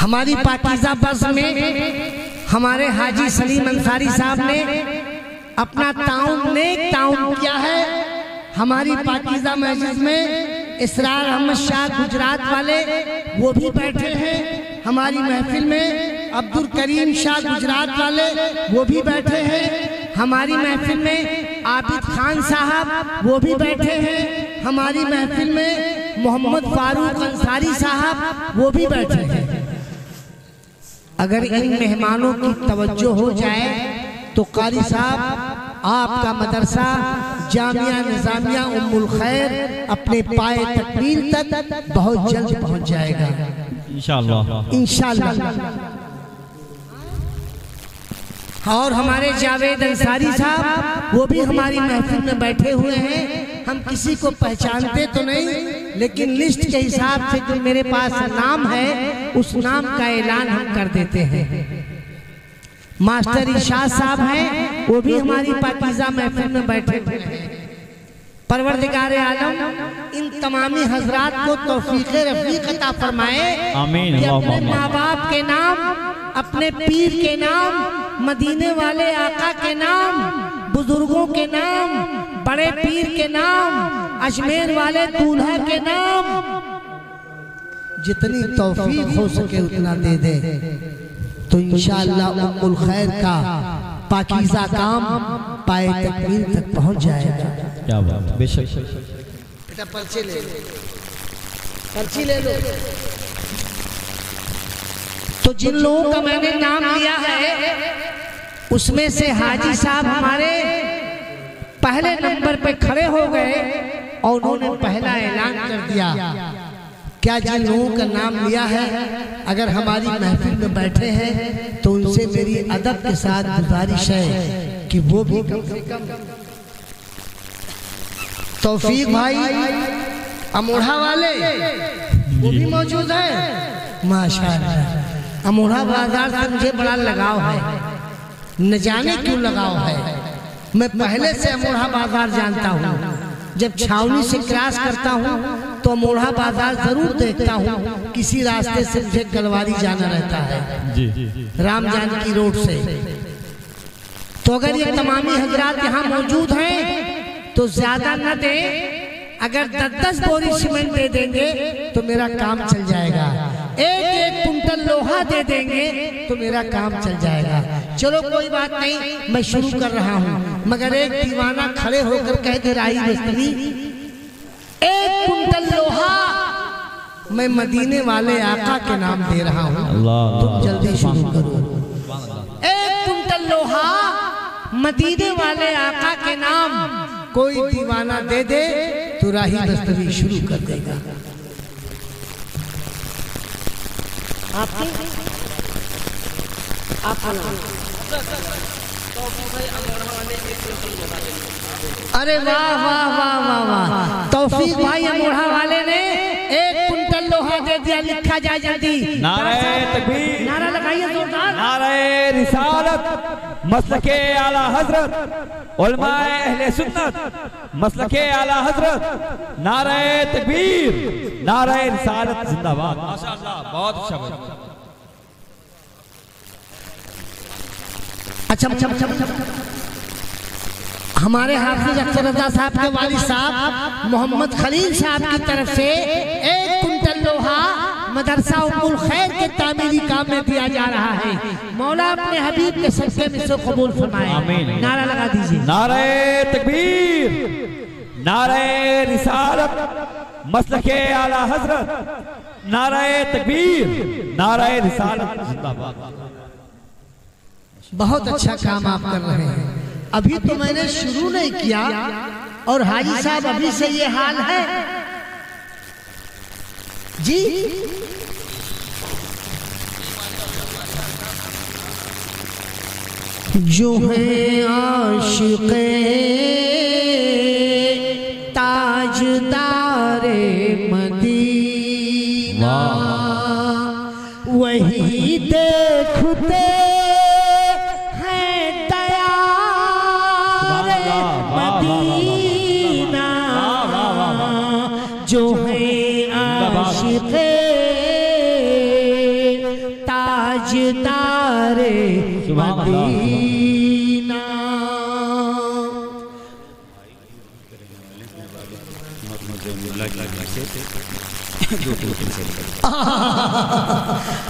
C: हमारी पाकीज़ा बस में हमारे हाजी सलीम अंसारी साहब ने अपना नेक ताउन किया है। हमारी पाकीज़ा मस्जिद में इसरार अहमद शाह गुजरात वाले वो भी बैठे हैं। हमारी महफिल में अब्दुल करीम शाह गुजरात वाले वो भी बैठे हैं। हमारी महफिल में आबिद खान साहब वो भी बैठे हैं। हमारी महफिल में मोहम्मद फारूक अंसारी साहब वो भी बैठे हैं। अगर इन मेहमानों की तवज्जो हो जाए तो कारी साहब आपका मदरसा जामिया निजामिया उम्मुल खैर अपने पाए तकमील तक बहुत जल्द पहुंच जाएगा इंशाअल्लाह इंशाअल्लाह। और हमारे जावेद अंसारी साहब वो भी हमारी महफिल में बैठे हुए हैं। हम किसी को पहचानते तो नहीं, लेकिन लिस्ट के हिसाब से जो मेरे पास नाम है उस नाम का ऐलान हम कर देते हैं। मास्टर इशाद साहब हैं, वो भी हमारी पाकीज़ा महफिल में बैठे हुए हैं। परवरदिगार आलम इन तमामी हजरात को तौफीक रफीक अता फरमाए। आमीन। अपने माँ बाप के नाम, अपने पीर के नाम, मदीने वाले आका के नाम, बुजुर्गों के नाम, बड़े पीर के नाम, अजमेर वाले दूल्हा के नाम, जितनी तौफीक हो सके उतना दे दे तो इंशाअल्लाह उम्मुल खैर का पाकीज़ा काम पाए तकमील तक पहुंच जाएगा।
B: क्या बात, बेशक।
C: बेटा पर्ची ले लो, पर्ची ले लो। तो जिन लोगों का मैंने नाम लिया है उसमें से हाजी साहब हमारे पहले नंबर पे खड़े हो गए और उन्होंने पहला ऐलान कर दिया। क्या जिन लोगों का नाम लिया है अगर हमारी महफिल में बैठे हैं तो उनसे मेरी अदब के साथ गुजारिश है कि वो भी कम से कम तौफीक भाई अमोढ़ा वाले वो भी मौजूद है। माशाअल्लाह, अमोढ़ा बाजार से मुझे बड़ा लगाव है, न जाने क्यों लगाव है। मैं पहले से अमोढ़ा बाजार जानता हूँ। जब छावनी से क्रॉस करता हूँ तो अमोढ़ा बाजार जरूर देखता हूँ। किसी रास्ते से मुझे गलवारी जाना रहता है राम जानकी रोड से। तो अगर ये तमामी हजरात यहाँ मौजूद हैं तो ज्यादा न दे, अगर 10-10 बोरी सीमेंट दे देंगे तो मेरा काम चल जाएगा। 1-1 कुंटल लोहा दे देंगे तो मेरा काम चल जाएगा। चलो कोई बात नहीं, मैं शुरू कर रहा हूँ। मगर एक दीवाना खड़े होकर कह दे राही बस्तवी 1 कुंटल लोहा मैं मदीने वाले आका के नाम दे रहा हूँ, तुम जल्दी शुरू करो। 1 कुंटल लोहा मदीने वाले आका के नाम कोई दीवाना दे दे तो राही बस्तवी शुरू कर देगा। अरे वाह वाह वाह वाह वाह, तौफीक भाई अमोढ़ा वाले ने 1 कुंटल लोहा दे दिया। लिखा जाए जल्दी।
B: नारे तकबीर,
C: नारा लगाइए जोरदार।
B: नारे रिसालत मसलके आला हजरत उलमाए अहले सुन्नत मसलके आला हजरत। नारे तकबीर, नारे रिसालत जिंदाबाद। माशाअल्लाह, बहुत अच्छा।
C: अच्छा, हमारे हाफिज अख्तर रजा साहब के वालिद साहब मोहम्मद खलील साहब की तरफ से 1 कुंटल लोहा मदरसा उम्मुल खैर के तामीरी काम में दिया जा रहा है। मौला अपने हबीब के सदक़े में से कबूल फरमाए। नारा लगा दीजिए।
B: नारे तकबीर, नारे रिसालत मसलके आला हजरत। नारे तकबीर, नारे रिसालत जिंदाबाद।
C: बहुत अच्छा काम आप कर रहे हैं। अभी तो मैंने शुरू नहीं किया और हाजी साहब अभी से ये हाल है जी। जो है आशिक़े ताजदारे मदीना वही देखते हैं तैयार मदीना। जो है आशिक़े ताजदारे मदीना।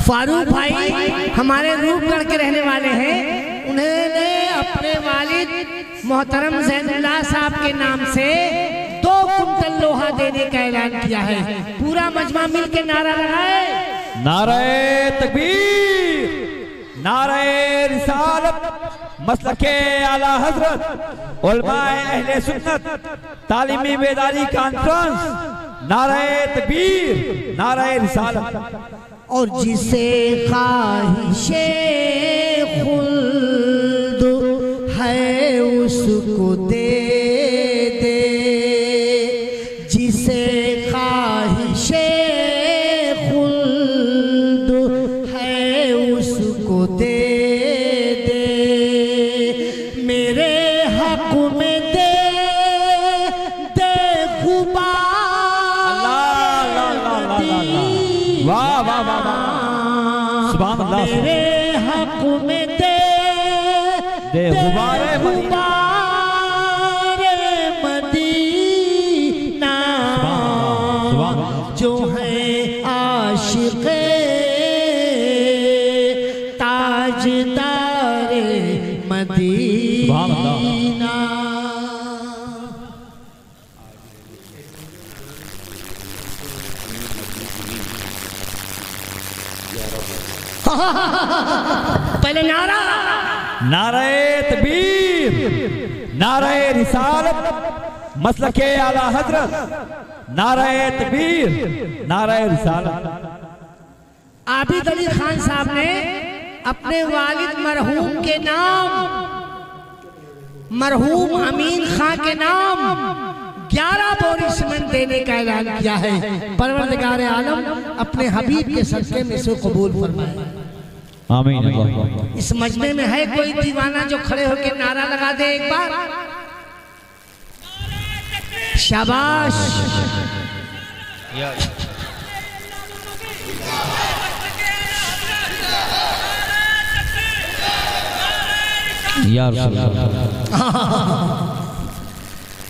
C: फारूक भाई हमारे रूपगढ़ के रहने वाले हैं। उन्होंने अपने वालिद मोहतरम ज़ैनुल्लाह साहब के नाम से 2 कुंटल लोहा देने का ऐलान किया है। पूरा मजमा मिल के नारा लगाए,
B: नारे तकबीर, नारे रिसालत, मसलके आला हजरत, उलमाए अहले सुन्नत, तालीमी बेदारी कॉन्फ्रेंस, नारे तकबीर, नारे रिसालत।
C: और जिसे ख्वाहिशे खुल्द है उसको दे दे, जिसे ख्वाहिशे खुल्द है उसको दे दे। मेरे हक में दे दे गुबार,
B: वाह वाह वाह वाह, सुभान अल्लाह।
C: मेरे हक में दे
B: दे गुबारे
C: मदीना। जो है आशिक़े ताजदारे मदीना। पहले नारा,
B: नारे तकबीर, नारे रिसालत, मसलके आला हजरत, नारे तकबीर, नारे रिसालत।
C: आबिद अली खान साहब ने अपने वालिद मरहूम के नाम, मरहूम अमीन खां के नाम 11 बोरी सीमेंट देने का ऐलान किया है। परवरदिगार आलम अपने हबीब के सदक़े में से कबूल फरमाए,
B: आमीन।
C: इस मजमे में है कोई दीवाना जो खड़े होकर नारा लगा दे एक बार? शाबाश।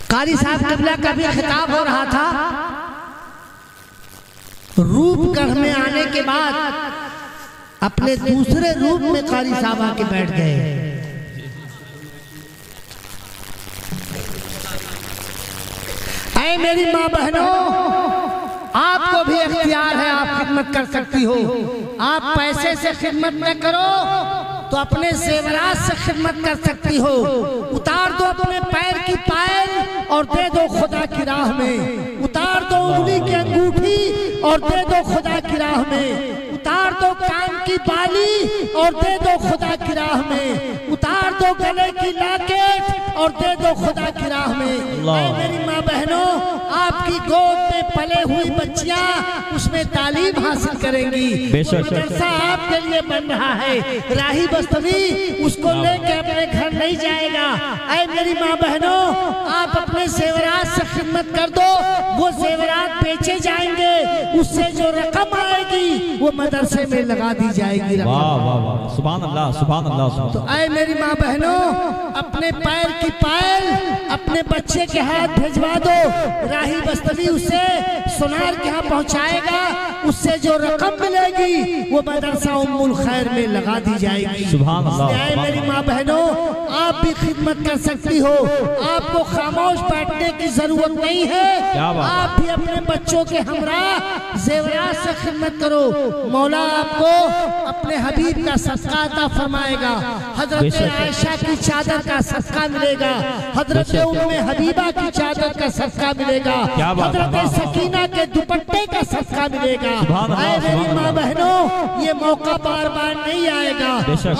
C: कारी साहब कबला का भी खिताब हो रहा था। रूपगढ़ में आने के बाद अपने दूसरे रूप में कारी साहब आके बैठ गए। ऐ मेरी माँ बहनों, आपको भी इख्तियार है, आप खिदमत कर सकती हो। आप पैसे से खिदमत न करो तो अपने जेवरात से खिदमत कर सकती हो। उतार दो अपने पैर की पायल और दे दो खुदा की राह में। उतार दो उंगली की अंगूठी और दे दो खुदा की राह में। उतार दो कान की बाली और दे दो खुदा की राह में। उतार दो गले की लॉकेट और दे दो खुदा की राह में। मेरी माँ बहनों, आपकी गोद में पले हुई बच्चियां उसमें तालीम हासिल करेंगी। मदरसा आपके लिए बन रहा है। राही बस्तवी उसको लेके अपने घर नहीं जाएगा। ऐ मेरी माँ बहनों, आप अपने जेवरात से खिदमत कर दो। वो जेवरात बेचे जाएंगे, उससे जो रकम आएगी वो मदरसे में लगा दी जाएगी।
B: वाह वाह वाह, सुभान अल्लाह, सुभान अल्लाह।
C: तो ऐ मेरी माँ बहनों, अपने पैर की पायल अपने बच्चे के हाथ भिजवा दो। राही बस्तवी उसे सोनार के यहाँ पहुँचाएगा, उससे जो रकम मिलेगी वो मदरसा उम्मुल खैर में लगा दी जाएगी।
B: सुभान अल्लाह।
C: मेरी माँ बहनों, आप भी खिदमत कर सकती हो, आपको खामोश बैठने की जरूरत नहीं है। आप भी अपने बच्चों के हमरा जेवरात से खिदमत करो। मौला आपको अपने हबीब का सदका अता फरमाएगा। हजरत आयशा की चादर का सदका मिलेगा, हजरत उम्मे हबीबा की चादर का सदका मिलेगा, हजरत सकीना के दुपट्टे का सदका मिलेगा। आए मेरी माँ बहनों, ये मौका बार बार नहीं आएगा।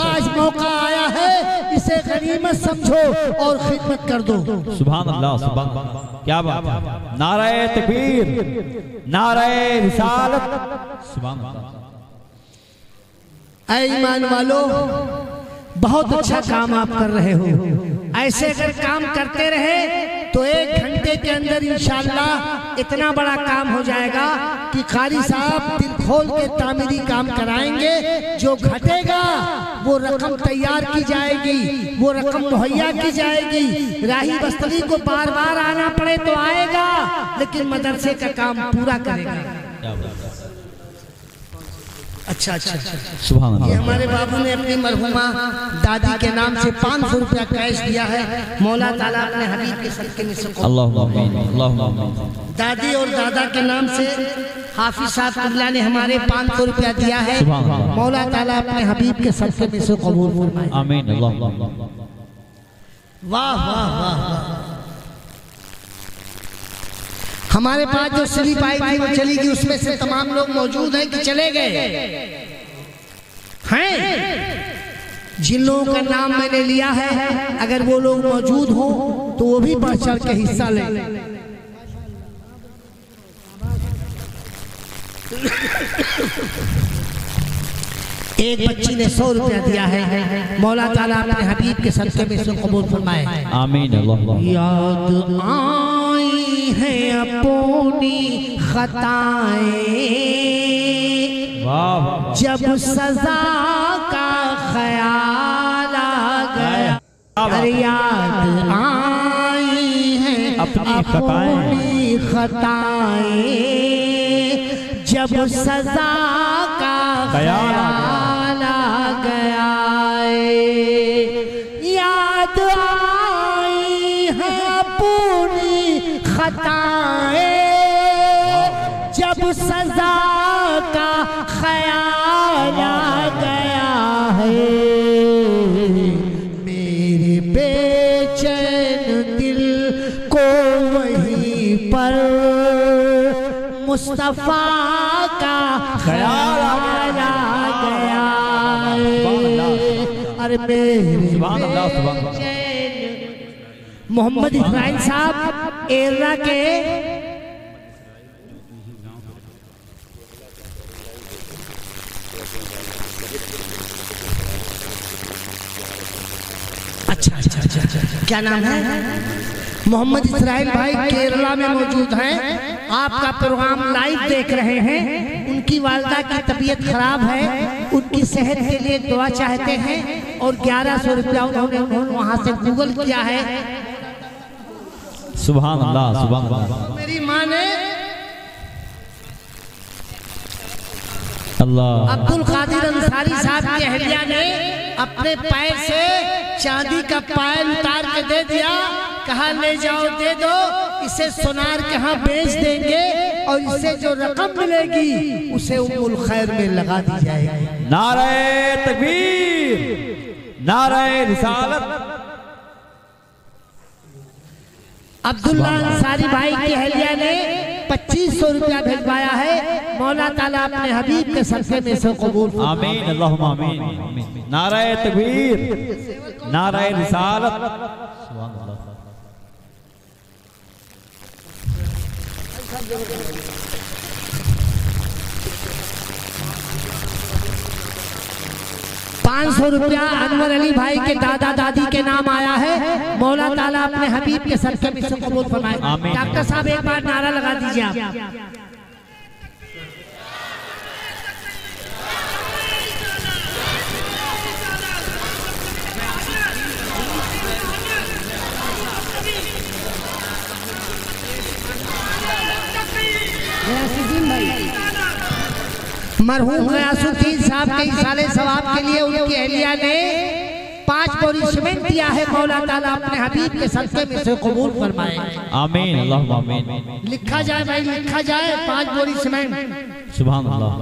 C: आज मौका आया है, इसे गनीमत समझो और खिदमत कर दो।
B: सुभान अल्लाह, सुभान अल्लाह, क्या बात है। नारे तकबीर, नारे रिसालत, सुभान अल्लाह।
C: ऐ ईमान वालों, बहुत अच्छा काम आप कर रहे हो। ऐसे अगर काम करते रहे तो 1 घंटे के अंदर इंशाअल्लाह इतना बड़ा काम हो जाएगा कि कारी साहब दिल खोल के तामीरी काम कराएंगे। जो घटेगा वो रकम तैयार की जाएगी, वो रकम मुहैया की जाएगी। राही बस्तरी को बार बार आना पड़े तो आएगा, लेकिन मदरसे का काम पूरा करेगा। अच्छा अच्छा अच्छा,
B: सुभान अल्लाह।
C: ये हमारे बाबू ने अपनी मरहुमा दादी के नाम से 500 रुपया कैश दिया है। मौला ताला अपने हबीब के सदके में से
B: अल्लाहुम्मा आमीन, अल्लाहुम्मा आमीन।
C: दादी और दादा के नाम से हाफिज साहब कुबला ने हमारे 500 रुपया दिया है। मौला ताला अपने हबीब के सदके में से कबूल फरमाए।
B: आमीन, अल्लाहुम्मा।
C: वाह वाह वाह। हमारे पास जो स्लिप आई थी वो चली गई, उसमें से तमाम लोग मौजूद हैं कि चले गए हैं? जिन लोगों का नाम मैंने लिया है, अगर वो लोग मौजूद हो तो वो भी बढ़ चढ़ के हिस्सा लें। एक बच्ची ने 100 रुपया दिया है। मौला ताला अपने हबीब के सदके में से कबूल फरमाए।
B: आमीन, अल्लाह।
C: याद आई है अपनी खताएं, जब सजा का ख्याल आ गया। अरे याद आई है अपनी खताएं, जब सजा का ख्याल आ गया। याद आई है अपनी खताएं, जब सजा का ख्याल आ गया है। मेरे बेचैन दिल को वहीं पर मुस्तफा का ख्याल आ गया। अरे मेरे मोहम्मद इब्राहिम साहब एर्रा के अच्छा, क्या नाम है? मोहम्मद इस्राइल भाई केरला में मौजूद हैं। आपका प्रोग्राम लाइव देख रहे हैं। उनकी वालिदा की तबीयत खराब है, उनकी सेहत के लिए दुआ चाहते हैं और 1100 रुपया उन्होंने वहाँ से गूगल किया है।
B: सुभान अल्लाह, सुभान अल्लाह।
C: मेरी माँ ने
B: अल्लाह,
C: अब्दुल कादिर अंसारी साहब की अहलिया ने अपने पैर से चांदी का पायल उतार के दे दिया। कहा ले जाओ, दे दो, इसे सोनार के यहाँ बेच देंगे और इससे जो रकम मिलेगी उसे उम्मुल खैर में लगा दी जाएगी।
B: नारे तकबीर, नारे रिसालत।
C: अब्दुल्ला अंसारी भाई की अहलिया ने 2500 रुपया भिजवाया है। मौला ताला अपने हबीब के सदके में से कबूल फरमाए।
B: आमीन, अल्लाहुम्मा आमीन। नारे तकबीर, नारे रिसालत। सुभान अल्लाह।
C: 500 रुपया अनवर अली भाई के दादा दादी के नाम आया है। मौला ताला अपने हबीब के सदके में से कबूल फरमाए। डॉक्टर साहब एक बार नारा लगा दीजिए आप। गयासुद्दीन भाई, मरहूम गयासुद्दीन साहब के इसाले सवाब के लिए उनकी अहलिया ने 5 बोरी सीमेंट दिया है। मौला ताला अपने हबीब के सदक़े में से कबूल फरमाए।
B: आमीन अल्लाहुम्मा आमीन।
C: लिखा जाए भाई, लिखा जाए 5 बोरी सीमेंट।
B: सुभान अल्लाह।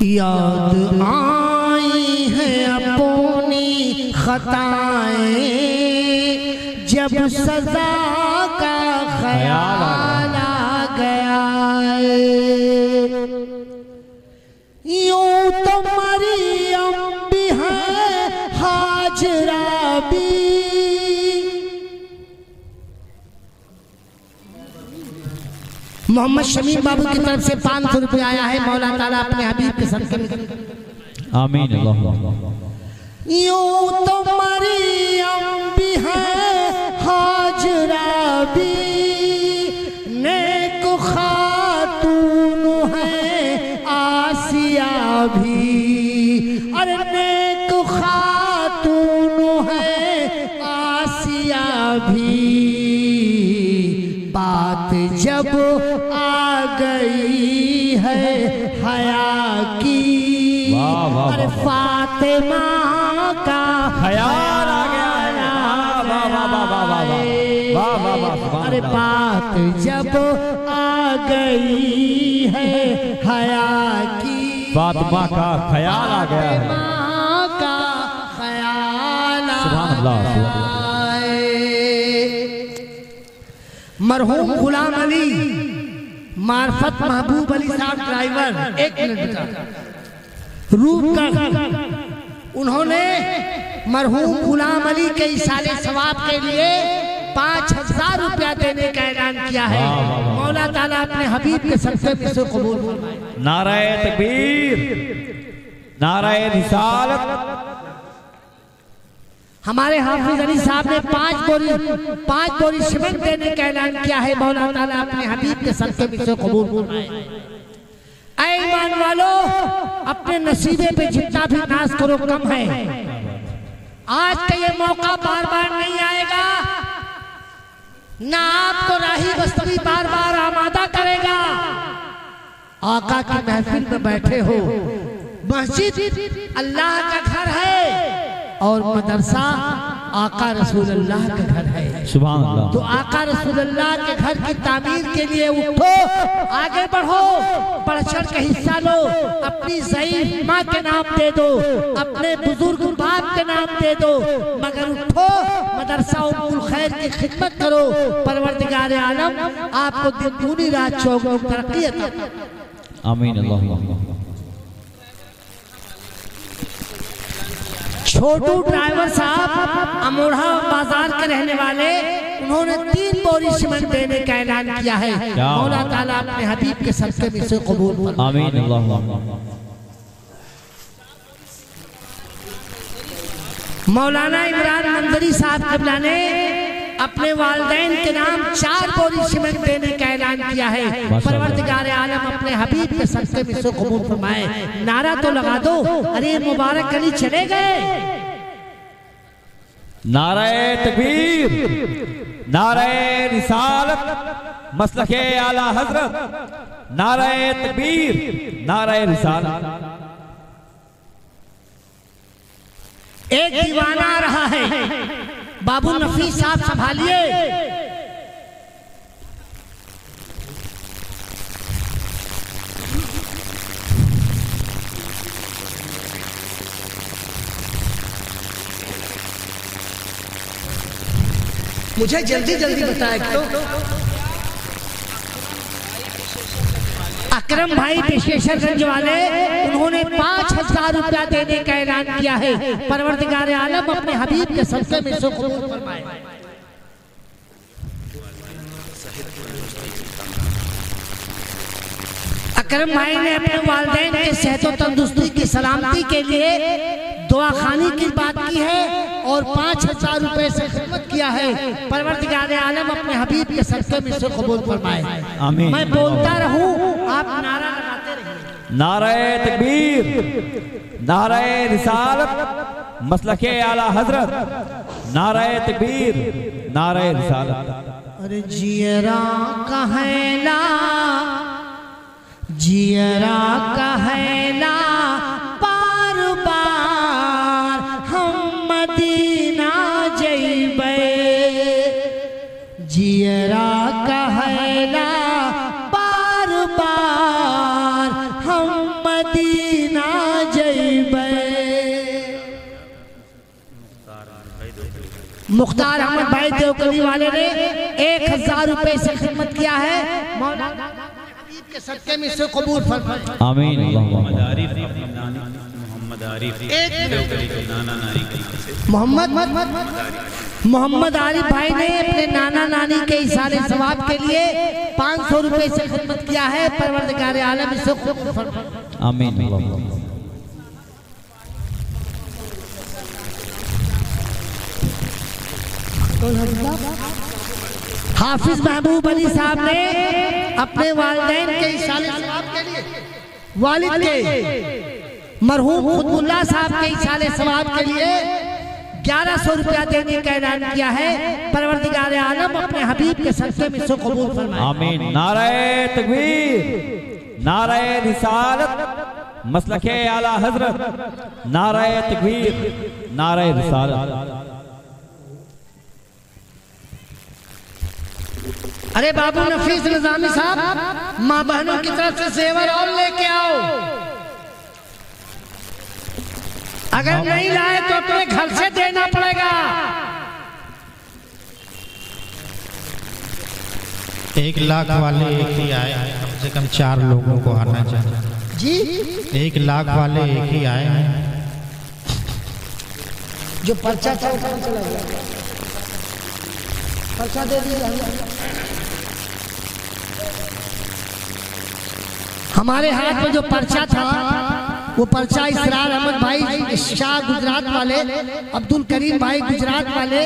C: याद आई है अपनी खताएं, जब सजा का ख्याल आ गया। यूं तो मरियम भी है, हाजरा भी। मोहम्मद शमीम बाबू की तरफ से 500 रुपये आया है। मौला ताला अपने हबीब के सदक़े में।
B: आमीन अल्लाहुम्मा।
C: यूं तो मरियम भी है, हाजरा भी, नेक खातून है आसिया भी। अरे नेक खातून है आसिया भी। बात जब आ गई है हया की, अरे फातिमा का
B: ख्याल आ गया है। वाह वाह वाह वाह वाह वाह वाह।
C: अरे बात जब आ गई है हया की,
B: फातिमा का ख्याल आ गया है।
C: फातिमा का ख्याल
B: सुभान अल्लाह।
C: मरहूम गुलाम अली मार्फत महबूब अली साहब ड्राइवर, 1 मिनट का रूप का, उन्होंने मरहूम गुलाम अली के इसाले सवाब के लिए 5000 रुपया देने का ऐलान किया है। मौला ताला अपने हबीब के सदक़े में से कबूल फरमाए।
B: नाराए तकबीर, नाराए रिसालत।
C: हमारे हाफिज अली साहब ने 5 बोरी सीमेंट देने का ऐलान किया है। मौला ताला अपने हबीब के सदक़े में से कबूल फरमाए। ऐ ईमान वालों, अपने नसीबे पे जितना भी नाज करो कम है। आज का ये मौका बार बार नहीं आएगा, ना आपको राही बस्तरी बार बार आमादा करेगा। आका की महफिल में बैठे हो, मस्जिद अल्लाह का घर है और मदरसा आका रसूलुल्लाह का घर है।
B: सुभान अल्लाह।
C: तो आका रसूलुल्लाह के घर की तामीर के लिए उठो, आगे बढ़ो, बढ़ चढ़ के हिस्सा लो। अपनी ज़ईफ़ माँ के नाम दे दो, अपने बुजुर्ग बाप के नाम दे दो, मगर उठो, मदरसा उम्मुल खैर की खिदमत करो। परवरदिगार आलम आपको दिन दूनी रात चौगुनी तरक्की अता फरमाए।
B: आमीन अल्लाहुम्मा।
C: छोटू ड्राइवर साहब अमोढ़ा बाजार के रहने वाले, उन्होंने 3 बोरी सीमेंट देने का ऐलान किया है। मौला ताला अपने हबीब के सदक़े में से कबूल फरमाए।
B: आमीन अल्लाहुम्मा।
C: मौलाना इमरान मंजरी साहब क़िबला ने अपने वालिदैन के नाम 4 बोरी सीमेंट देने का ऐलान किया है। परवरदिगार आलम अपने हबीब के सदक़े में से कबूल फरमाए। नारा तो लगा दो, अरे मुबारक अली चले गए।
B: नाराए तकबीर, नाराए रिसालत, मसलके आला हजरत। नाराए तकबीर, नाराए रिसालत।
C: एक दीवाना आ रहा है, बाबू नफीस साहब संभालिए। मुझे जल्दी जल्दी बताया तो। अकरम भाई विशेषरगंज वाले, उन्होंने 5000 रुपया देने का ऐलान किया है। परवरदिगार आलम अपने हबीब के सदक़े में से कबूल फरमाए। अकरम भाई ने अपने वालिदैन के सेहत और तंदुरुस्ती की सलामती के लिए दुआ खानी की बात की है और 5000 रुपए से खिदमत किया है। परवरदिगार आलम अपने हबीब के सदक़े में से कबूल फरमाए।
B: आमीन।
C: मैं बोलता रहूं, आप नारा लगाते रहिए।
B: नाराए तकबीर, नाराए रिसालत, मसलके आला हजरत। नारे तकबीर, नारे रिसालत।
C: अरे जियरा कहला, जियरा कहला बार बार हम मदीना जइबे। जियरा कहला बार बार हम मदीना जइबे। मुख्तार अहमद भाई देवकली वाले ने 1000 रुपए से खिदमत किया है। मौला हबीब के सदके में से कबूल फरमाए।
B: आमीन।
A: मोहम्मद आरिफ अपनी नानी मोहम्मद आरिफ देवकली के नाना नानी के
C: मोहम्मद आरिफ भाई ने अपने नाना नानी के इशारे सवाब के लिए 500 रुपए से खिदमत किया है। परवरदिगार आलम से कबूल फरमाए।
B: आमीन।
C: हाफिज महबूब अली साहब ने अपने वालिदैन के इशारे सवाब के लिए, वालिद के मरहूम खुदुल्लाह साहब के इशारे सवाब के लिए 1100 रुपया देने का ऐलान किया है। परवरदिगार आलम अपने हबीब के सदके में से कबूल फरमाए।
B: आमीन। नारे तकबीर, नारे रिसालत, मसलके आला हजरत, नारे तकबीर, नारे रिसालत।
C: अरे बाबू नफीस निजामी साहब, माँ बहनों की तरफ से सेवर और लेके आओ। अगर नहीं लाए तो अपने घर से देना पड़ेगा।
D: 1 लाख वाले एक ही आए, कम से कम 4 लोगों को आना चाहिए
C: जी।
D: 1 लाख वाले एक ही आए हैं।
C: जो पर्चा था चला गया, पर्चा दे दिया। हमारे हाथ में जो पर्चा था वो पर्चा इसरार अहमद भाई शाह गुजरात वाले, अब्दुल करीम भाई गुजरात वाले,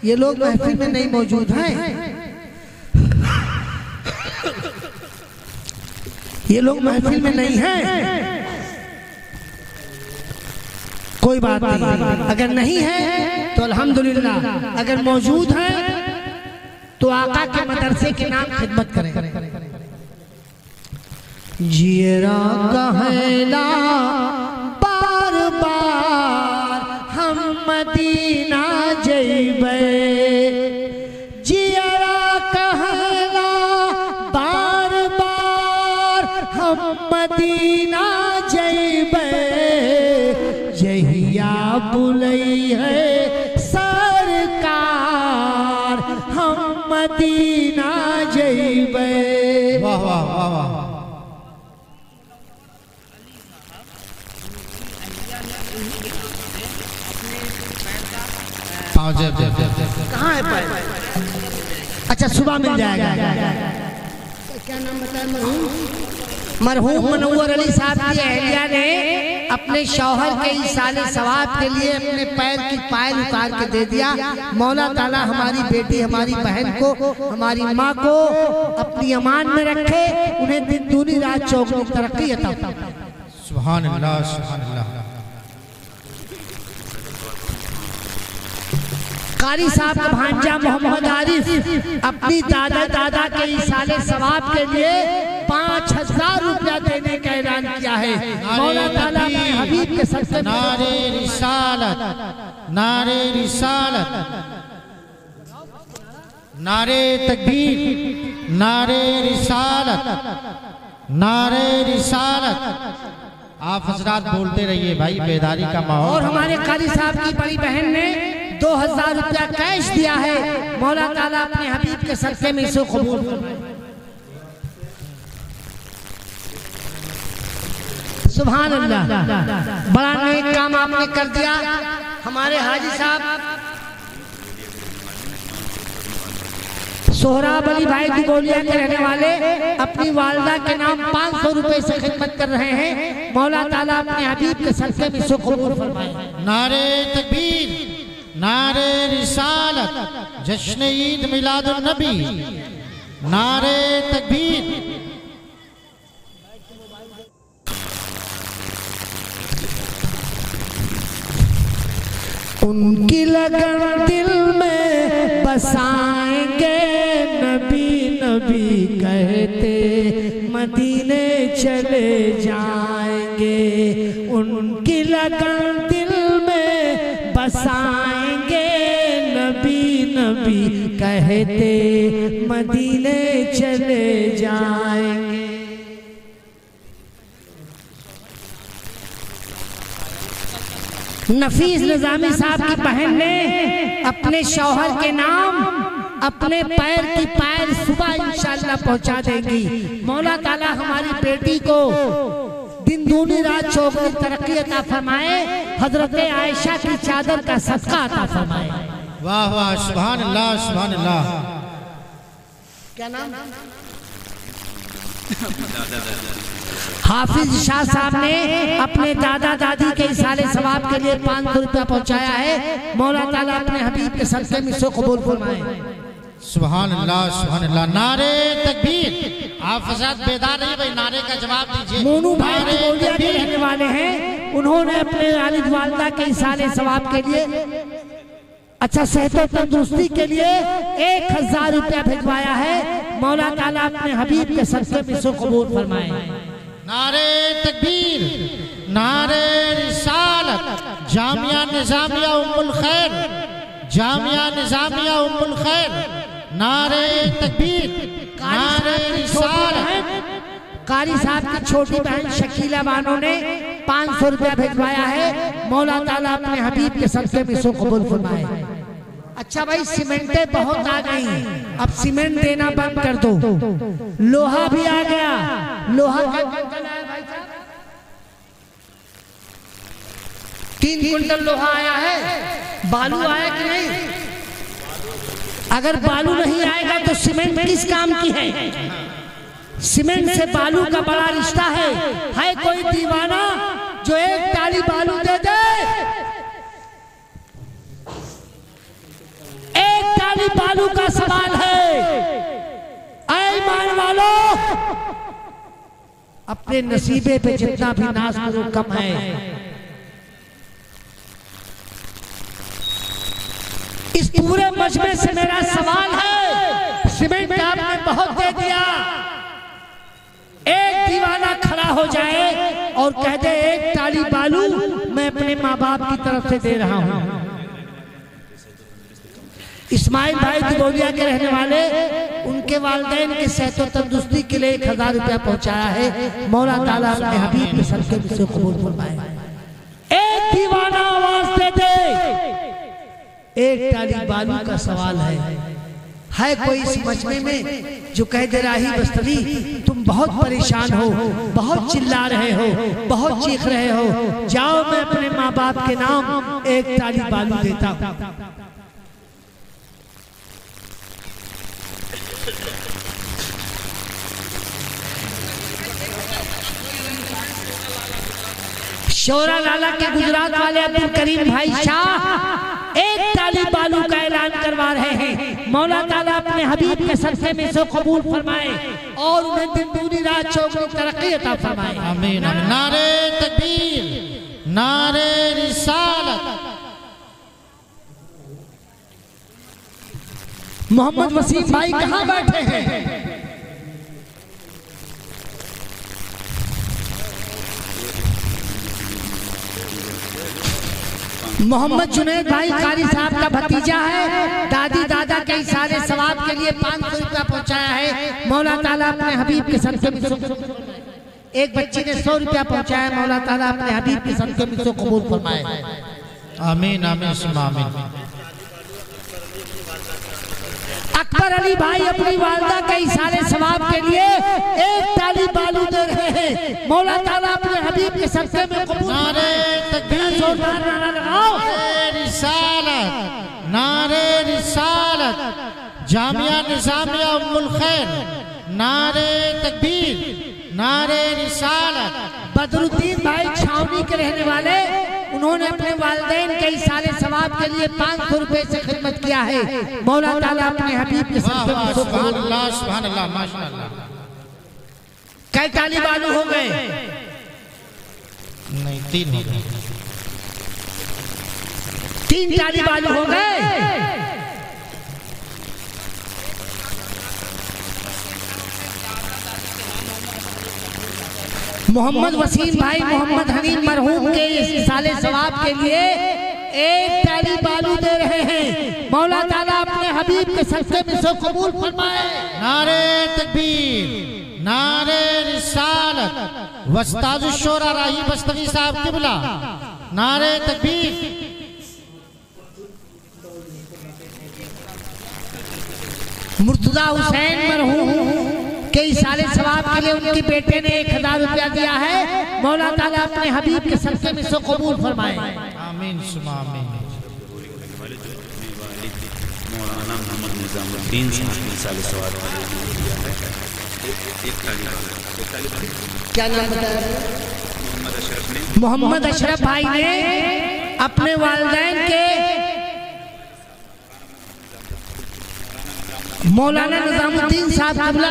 C: ये लोग महफिल में नहीं मौजूद हैं। ये लोग महफिल में नहीं हैं। कोई बात नहीं, अगर नहीं है तो अल्हम्दुलिल्लाह, अगर मौजूद हैं तो आका के मदरसे के नाम खिदमत करें। जियरा कहला बार बार हम मदीना जइबे। जियरा कहला बार बार हम मदीना जइबे। जहिया बुलई है सरकार हम मदीना जइबे।
D: वाह वाह वाह वाह।
C: कहाँ है पैर? अच्छा सुबह मिल जाएगा। क्या नाम बताया? मरहूम मनव्वर अली साहब की अहलिया ने अपने शौहर के इशारे सवाब के लिए अपने पैर की पायल उतार के दे दिया। मौला ताला हमारी बेटी, हमारी बहन को, हमारी माँ को अपनी अमान में रखे, उन्हें दिन दूनी रात चौगुनी तरक्की अता फरमाए।
D: सुभान अल्लाह, सुभान अल्लाह।
C: कारी साहब का भांजा मोहम्मद आरिफ अपनी दादा के इशारे सवाब के लिए 5000 रुपया देने का ऐलान किया है। मौला ताला अपने हबीब के सदके में
D: नारे रिसालत, नारे रिसालत, नारे तकबीर, नारे रिसालत, नारे रिसालत। आप हजरात बोलते रहिए भाई, बेदारी का माहौल।
C: और हमारे कारी साहब की बड़ी बहन ने 2000 रुपया कैश दिया है। मौला ताला अपने हबीब के सदके में इसे कबूल फरमाए। सुभान अल्लाह, बड़ा नेक काम आपने कर दिया। हमारे हाजी साहब सोहराब अली भाई दुगोलिया के रहने वाले अपनी वालदा के नाम 500 रुपए से खिदमत कर रहे हैं। मौला ताला अपने हबीब के सदके में इसे कबूल फरमाए।
D: नारे तकबीर, नारे रिसालत, जश्न ईद मिलादुन नबी, नारे तकबीर।
C: उनकी लगन दिल में बसाएंगे, नबी नबी कहते मदीने चले जाएंगे। उनकी लगन दिल में बसाएंगे, नबी नबी कहते मदीने चले जाएंगे। नफीस निजामी साहब की बहन ने अपने शौहर के नाम अपने पैर की पैर सुबह इंशाअल्लाह पहुंचा देंगी। मौला ताला हमारी बेटी को दिन दूनी रात चौगुनी तरक्की अता फरमाए, हजरत आयशा की चादर का सदका अता फरमाए।
D: वाह वाह, सुभान अल्लाह सुभान अल्लाह।
C: क्या नाम? हाफिज शाह साहब ने अपने दादा दादी के इसाले सवाब के लिए 500 रुपया पहुंचाया है। मौला ताला अपने हबीब के सदक़े में से कबूल फरमाए।
D: सुभान अल्लाह सुभान अल्लाह। नारे तकबीर। आप फसाद बेदार रहिए भाई, नारे का जवाब दीजिए।
C: मोनू भाई बोलिया के रहने वाले हैं, उन्होंने अपने वालिद वालिदा के इसाले सवाब के लिए, अच्छा सेहत और तंदुरुस्ती के लिए 1000 रुपया भिजवाया है। मौला ताला अपने हबीब के सदक़े में से कबूल फरमाए।
D: नारे तकबीर, नारे रिसालत, जामिया निजामिया उम्मुल खैर, जामिया निजामिया उम्मुल खैर, नारे तकबीर, नारे रिसालत। कारी साहब की छोटी बहन शकीला बानो ने 500 रुपया भिजवाया है। मौला ताला अपने हबीब के सदक़े में से कबूल फरमाए। अच्छा भाई, सीमेंटें बहुत आ गई, अब सीमेंट देना बंद कर दो। लोहा भी आ गया, लोहा का क्विंटल आया भाई साहब, 3 क्विंटल लोहा आया है। बालू आया कि नहीं? अगर बालू नहीं आएगा तो सीमेंट किस काम की है? सीमेंट से बालू का बड़ा रिश्ता है कोई दीवाना जो एक टाली बालू दे दे? एक टाली बालू का सवाल है। ऐ ईमान वालों, अपने नसीबे पे जितना भी नाज करो कम है। इस पूरे मजमे से मेरा सवाल है, सीमेंट आपने बहुत दे दिया। एक दीवाना खड़ा हो जाए और कह दे एक टाली बालू मैं अपने माँ बाप की तरफ से दे रहा हूं। इस्माइल भाई दुबौलिया के रहने वाले, उनके वालिदैन की सेहत और तंदुरुस्ती के लिए 1000 रुपया पहुंचाया है। मौला ताला अपने हबीब के सदक़े से कबूल फरमाए। एक दीवाना आवाज दे दे, एक टाली बालू का सवाल है कोई इस मजमे में जो कह दे राही बस्तरी तुम बहुत परेशान हो, बहुत चिल्ला रहे हो, बहुत चीख रहे हो, जाओ मैं अपने माँ बाप के नाम एक टाली बालू देता हूं। शोरा लाला के गुजरात वाले अब्दुल करीम भाई शाह एक टाली बालू का ऐलान करवा रहे हैं। मौला ताला अपने हबीब के सदक़े में से कबूल फरमाए और उन्हें दिन दूनी रात चौगुनी तरक्की अता फरमाए। आमीन आमीन। नारे तकबीर, नारे रिसालत।
C: मोहम्मद वसीम भाई कहाँ बैठे हैं? मोहम्मद जुनैद भाई कारी साहब का भतीजा है, दादी दादा के इशारे सवाब के लिए 500 रुपया पहुंचाया है। मौला ताला अपने हबीब के सदक़े में। एक बच्ची ने 100 रुपया पहुंचाया, मौला ताला अपने हबीब के सदक़े में कबूल फरमाए।
D: आमीन आमीन आमीन।
C: अकबर अली भाई अपनी वालदा के इशारे सवाब के लिए एक टाली बालू दे रहे हैं। मौला ताला अपने हबीब के सदक़े में कबूल।
D: नारे तकबीर,
C: जोरदार नारा लगाओ।
D: नारे रिसालत, नारे रिसालत, जामिया निजामिया उम्मुल खैर, नारे तकबीर, नारे रिसालत। बदरुद्दीन भाई छावनी के रहने वाले, उन्होंने अपने वालिदैन के इसाले सवाब के लिए 500 रुपए से खिदमत किया है। मौला ताला अपने हबीब के सदक़े में। सुभान अल्लाह सुभान अल्लाह माशाअल्लाह।
C: कई टाली बालू हो गए?
D: नहीं, 3 हो गए।
C: 3 ताली बालू हो गए। मोहम्मद वसीम भाई मोहम्मद हनीम मरहूम के इस साले सवाब के लिए 1 ताली बालू दे रहे हैं। मौला ताला अपने हबीब के सदक़े में से कबूल फरमाए।
D: नारे तकबीर, नारे रिसालत, वस्ताद शोरा राही बस्तगी साहब किबला, नारे तकबीर।
C: मुर्तजा हुसैन मरहूम के इसाले सवाब के लिए उनके बेटे ने 1000 रुपया दिया है। मौला ताला अपने हबीब के सदक़े में से कबूल फरमाए।
D: आमीन सुमा आमीन।
A: मौलाना मोहम्मद निजामुद्दीन साले सवाब
C: क्या नाम बताया? मोहम्मद अशरफ भाई ने अपने वालिदैन के मौलाना निजामुद्दीन साहब किबला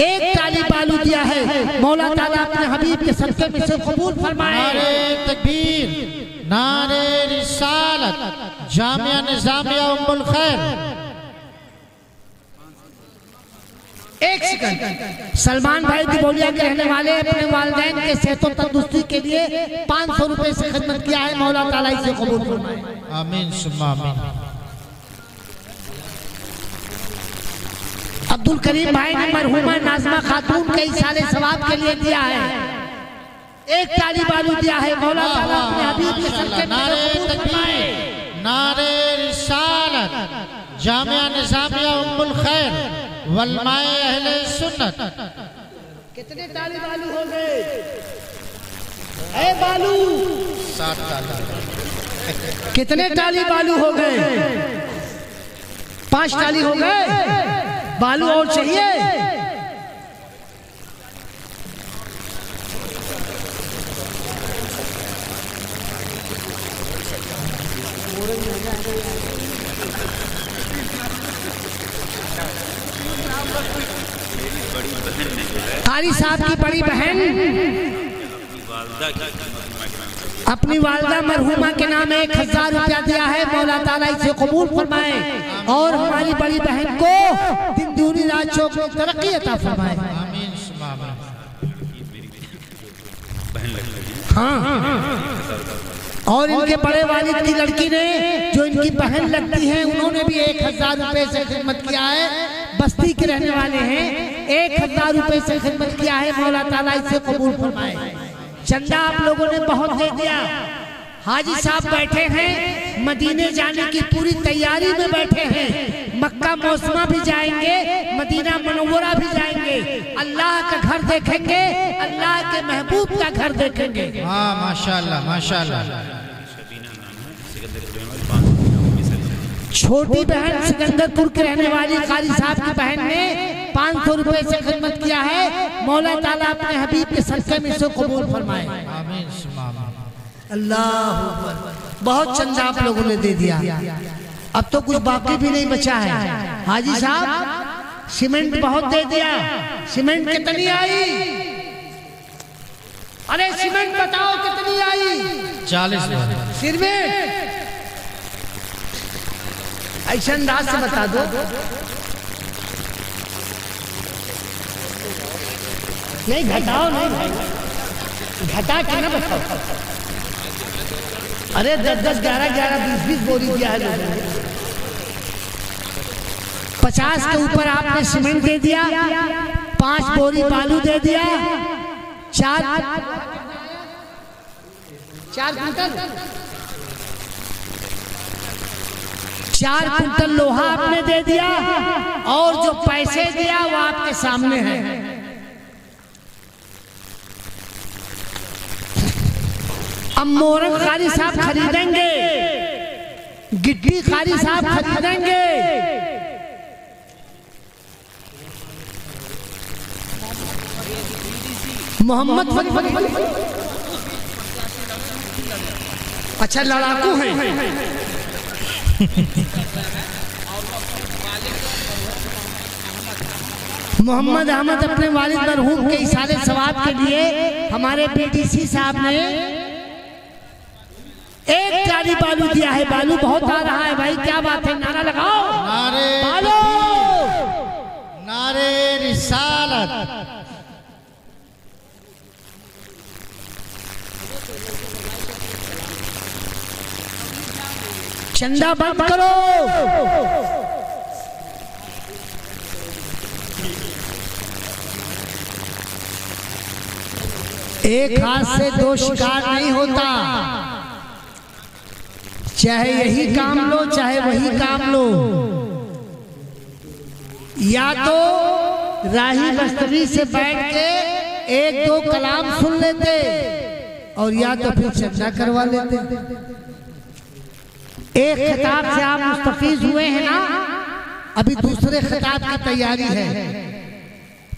C: 1 ताली बालू दिया है। मौला ताला अपने हबीब के सदक़े में से कबूल फरमाए।
D: नारे तकबीर, नारे रिसालत, जामिया निजामिया उम्मुल खैर।
C: 1 सेकंड। सलमान भाई दिबोलिया के रहने वाले अपने वालिदैन के सेहत और तंदुरुस्ती के लिए 500 रुपए से खिदमत किया है। मौला ताला इसे कबूल फरमाए।
D: आमीन सुमा आमीन।
C: अब्दुल करीम भाई ने मरहुमा नाज़मा खातून के इसाले सवाब के लिए दिया है। 1 ताली बालू दिया है। मौला ताला अपने हबीब के सदक़े में
D: नारे
C: कबूल
D: तकबीर,
C: फरमाए।
D: नारे रिसालत, जामिया निजामिया उम्मुल खैर, वलमाए अहले सुन्नत।
C: कितने ताली बालू हो गए? ए बालू
D: 7 ताली।
C: कितने ताली बालू हो गए? 5 ताली हो गए। बालू और चाहिए? कारी साहब की बड़ी बहन अपनी वालदा मरहुमा के नाम 1000 रुपया दिया है। मौला ताला इसे कबूल फरमाए और हमारी बड़ी बहन को दिन दूनी रात चौक में तरक्की अता फरमाए।
D: आमीन सुमा आमीन।
C: हाँ, और इनके बड़े वालिद की लड़की ने जो इनकी बहन लगती है उन्होंने भी 1000 रुपए से खिदमत किया है। बस्ती के रहने वाले हैं। 1000 रुपए से खिदमत किया है। मौला ताला इसे कबूल फरमाए। चंदा आप लोगों ने बहुत दे दिया। हाजी साहब बैठे हैं, मदीने जाने की पूरी तैयारी में बैठे हैं। मक्का मौसमा भी जाएंगे, मदीना मनव्वरा भी जाएंगे। अल्लाह का घर देखेंगे, अल्लाह के महबूब का घर देखेंगे।
D: हाँ माशाल्लाह माशाल्लाह।
C: छोटी बहन सिकंदरपुर के रहने वाली कारी साहब की बहन ने 500 रुपए से खिदमत किया है। मौला ताला अपने हबीब के सदक़े में से कबूल फरमाए।
D: आमीन सुमा आमीन।
C: अल्लाह अकबर। बहुत चंदा आप लोगों ने दे दिया। अब तो कुछ बाकी भी नहीं बचा है। हाजी साहब सीमेंट बहुत दे दिया। सीमेंट कितनी आई? अरे सीमेंट बताओ कितनी आई?
D: 40
C: सिर में ऐसा अंदाज से बता दो। नहीं घटाओ, नहीं भाई घटा के ना बताओ। अरे 10-10, 11-11, 20-20 बोरी दिया है लोगों ने। 50 के ऊपर आपने सीमेंट दे दिया, 5 बोरी बालू दे दिया, 4 कुंटल 4 कुंटल लोहा आपने दे दिया और जो पैसे दिया वो आपके सामने है। अब मोरंग कारी साहब खरीदेंगे, गिट्टी कारी साहब खरीदेंगे, मोहम्मद अच्छा लड़ाकू हैं। मोहम्मद अहमद अपने वालिद मरहूम के इसाले सवाब के लिए हमारे बीडीसी साहब ने 1 गाली बालू दिया है। बालू बहुत आ रहा है भाई, क्या बात है, नारा लगाओ।
D: नारे
C: बालू,
D: नारे रिसालत।
C: चंदा बंद करो। एक हाथ से दो शिकार नहीं होता, चाहे यही काम लो चाहे वही काम लो। या तो राही बस्तवी से बैठ के एक दो कलाम सुन लेते और या तो फिर चर्चा करवा लेते। एक खिताब से आप मुस्तफीज हुए हैं ना, अभी दूसरे खिताब की तैयारी है।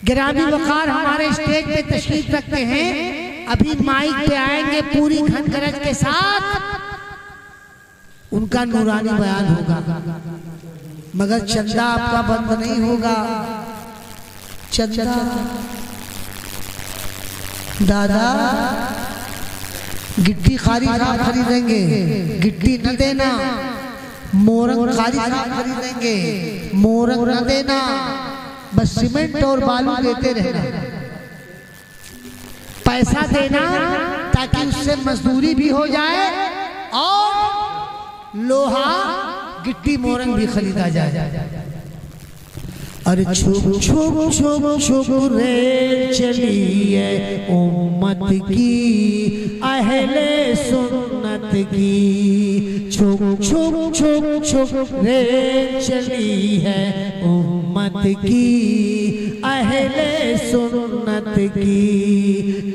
C: गिरामी वकार हमारे स्टेज पे तशरीफ रखते हैं, अभी माइक पे आएंगे पूरी खनगरज के साथ, उनका नूरानी बयान होगा, मगर चंदा आपका बंद नहीं होगा। चंदा दादा गिट्टी खारी साहब खरीदेंगे, गिट्टी न देना। मोरंग खारी साहब खरीदेंगे, मोरंग न देना। बस सीमेंट और बालू देते रहना, पैसा देना ताकि उससे मजदूरी भी हो जाए और लोहा गिट्टी मोरंग भी खरीदा जाए। अरे छुप छुप छुप छुप रे चली है उम्मत की, अहले सुन्नत की। छुप छुप छुप छुप रे चली है उम्मत की, अहले सुन्नत की।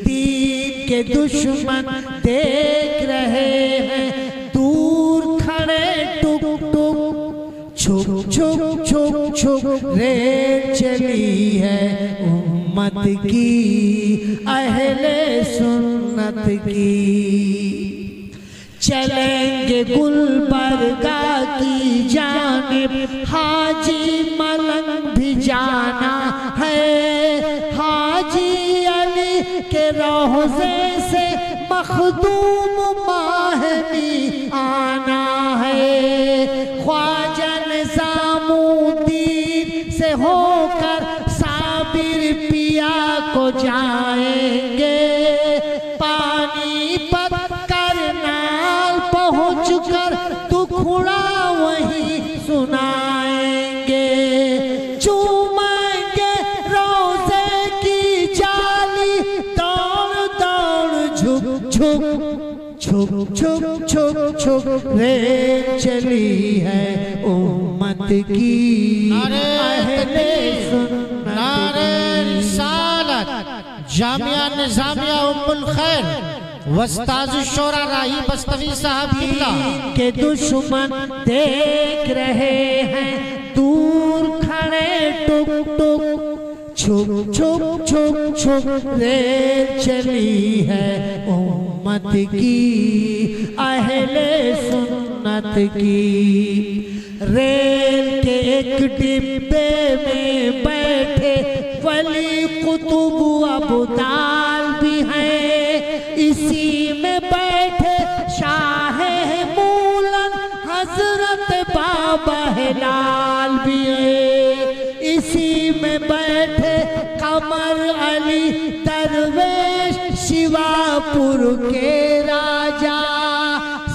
C: दीन के दुश्मन देख रहे हैं दूर खड़े टुक टुक। छुप छुप छुप छुप रे चली है उम्मत की, अहले सुन्नत की। चलेंगे गुलबर्गा की जानिब, हाजी मलंग भी जाना है। हाजी अली के रोज़े से मखदूम माहनी आना है। ख्वाजा निज़ामुद्दीन से होकर साबिर पिया को जाएंगे। पानीपत करनाल पहुँच कर दुखड़ा वहीं सुनाएंगे। चूमेंगे रोज़े की जाली, दौड़ दौड़ झुक झुक। छुप छुप छुप छुप रे चली है उम्मत की, अहले सुन्नत।
D: नारे रिसालत। जामिया निज़ामिया उम्मुल खैर, वस्ताज़ शोरा राही बस्तवी साहब किबला।
C: के दुश्मन देख रहे हैं दूर खड़े टुक टुक। छुप छुप छुप छुप रे चली है उम्मत की, अहले सुन्नत की। रेल के एक डिब्बे में बैठे वली कुतुब अबदाल भी हैं। इसी में बैठे शाह मूलन हजरत बाबा हिलाल भी है। इसी में बैठे कमर अली दरवेश शिवापुर के राजा।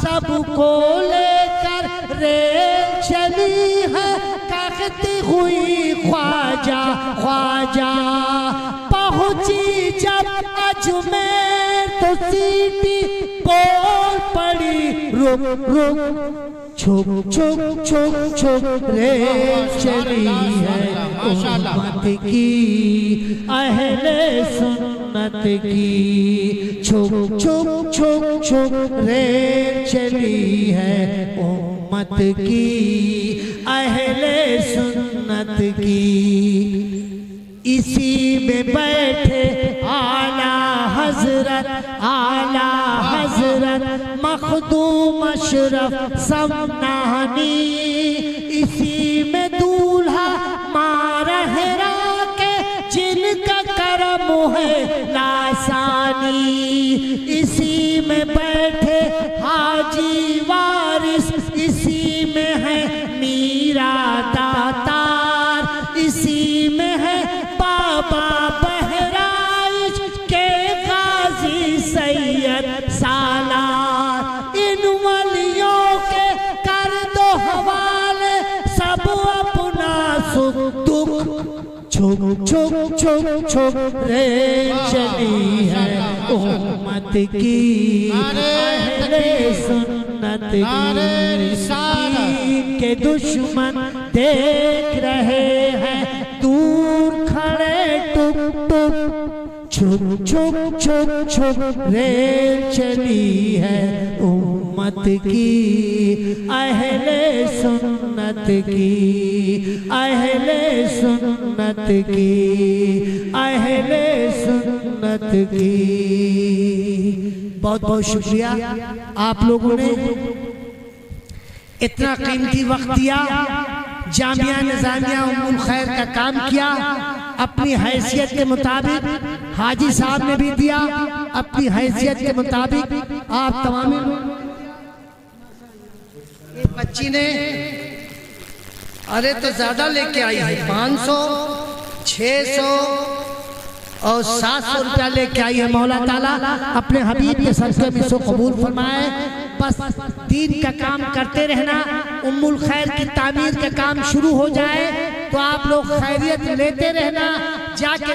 C: सबको लेकर रेल चली है कहती हुई ख्वाजा ख्वाजा। पहुंची जब अजमेर तो सीटी बोल पड़ी रुक रुक। छुप छुप छुप छुप रे चली है उम्मत की, अहले सुन्नत की। छुप छुप छुप छुप रे चली है उम्मत की, अहले सुन्नत की। इसी में बैठे आला हजरत मखदूम अशरफ समनानी। इसी में दूल्हा मारहरा के जिनका करम है लासानी। इसी में बैठे हाजी वा इसी में है मीरा दातार, इसी में है बाबा बहराइच के गाजी सैयद सालार। इन वलियों के कर दो हवाले, सब अपना सुख दुख छुप छुप छुप छुप रे चली है उम्मत की अहले सुन्नत की। के दुश्मन देख रहे हैं दूर खड़े टुक टुक, छुप छुप छुप छुप रे चली है उम्मत की अहले सुन्नत की, अहले सुन्नत की, अहले सुन्नत की। बहुत बहुत शुक्रिया आप लोगों ने इतना कीमती वक्त दिया, जामिया निजामिया उम्मुल खैर का काम किया। अपनी हैसियत के मुताबिक हाजी साहब ने भी दिया, अपनी हैसियत के मुताबिक आप तमाम एक बच्ची ने अरे तो ज्यादा लेके आई है, 500 600 और 700 रुपया लेके आई है। मौला ताला अपने हबीब के सदक़े में इसको कबूल फरमाए। बस दीन का काम करते रहना, उम्मुल खैर की तामीर का काम शुरू हो जाए तो आप लोग खैरियत लेते रहना जाके।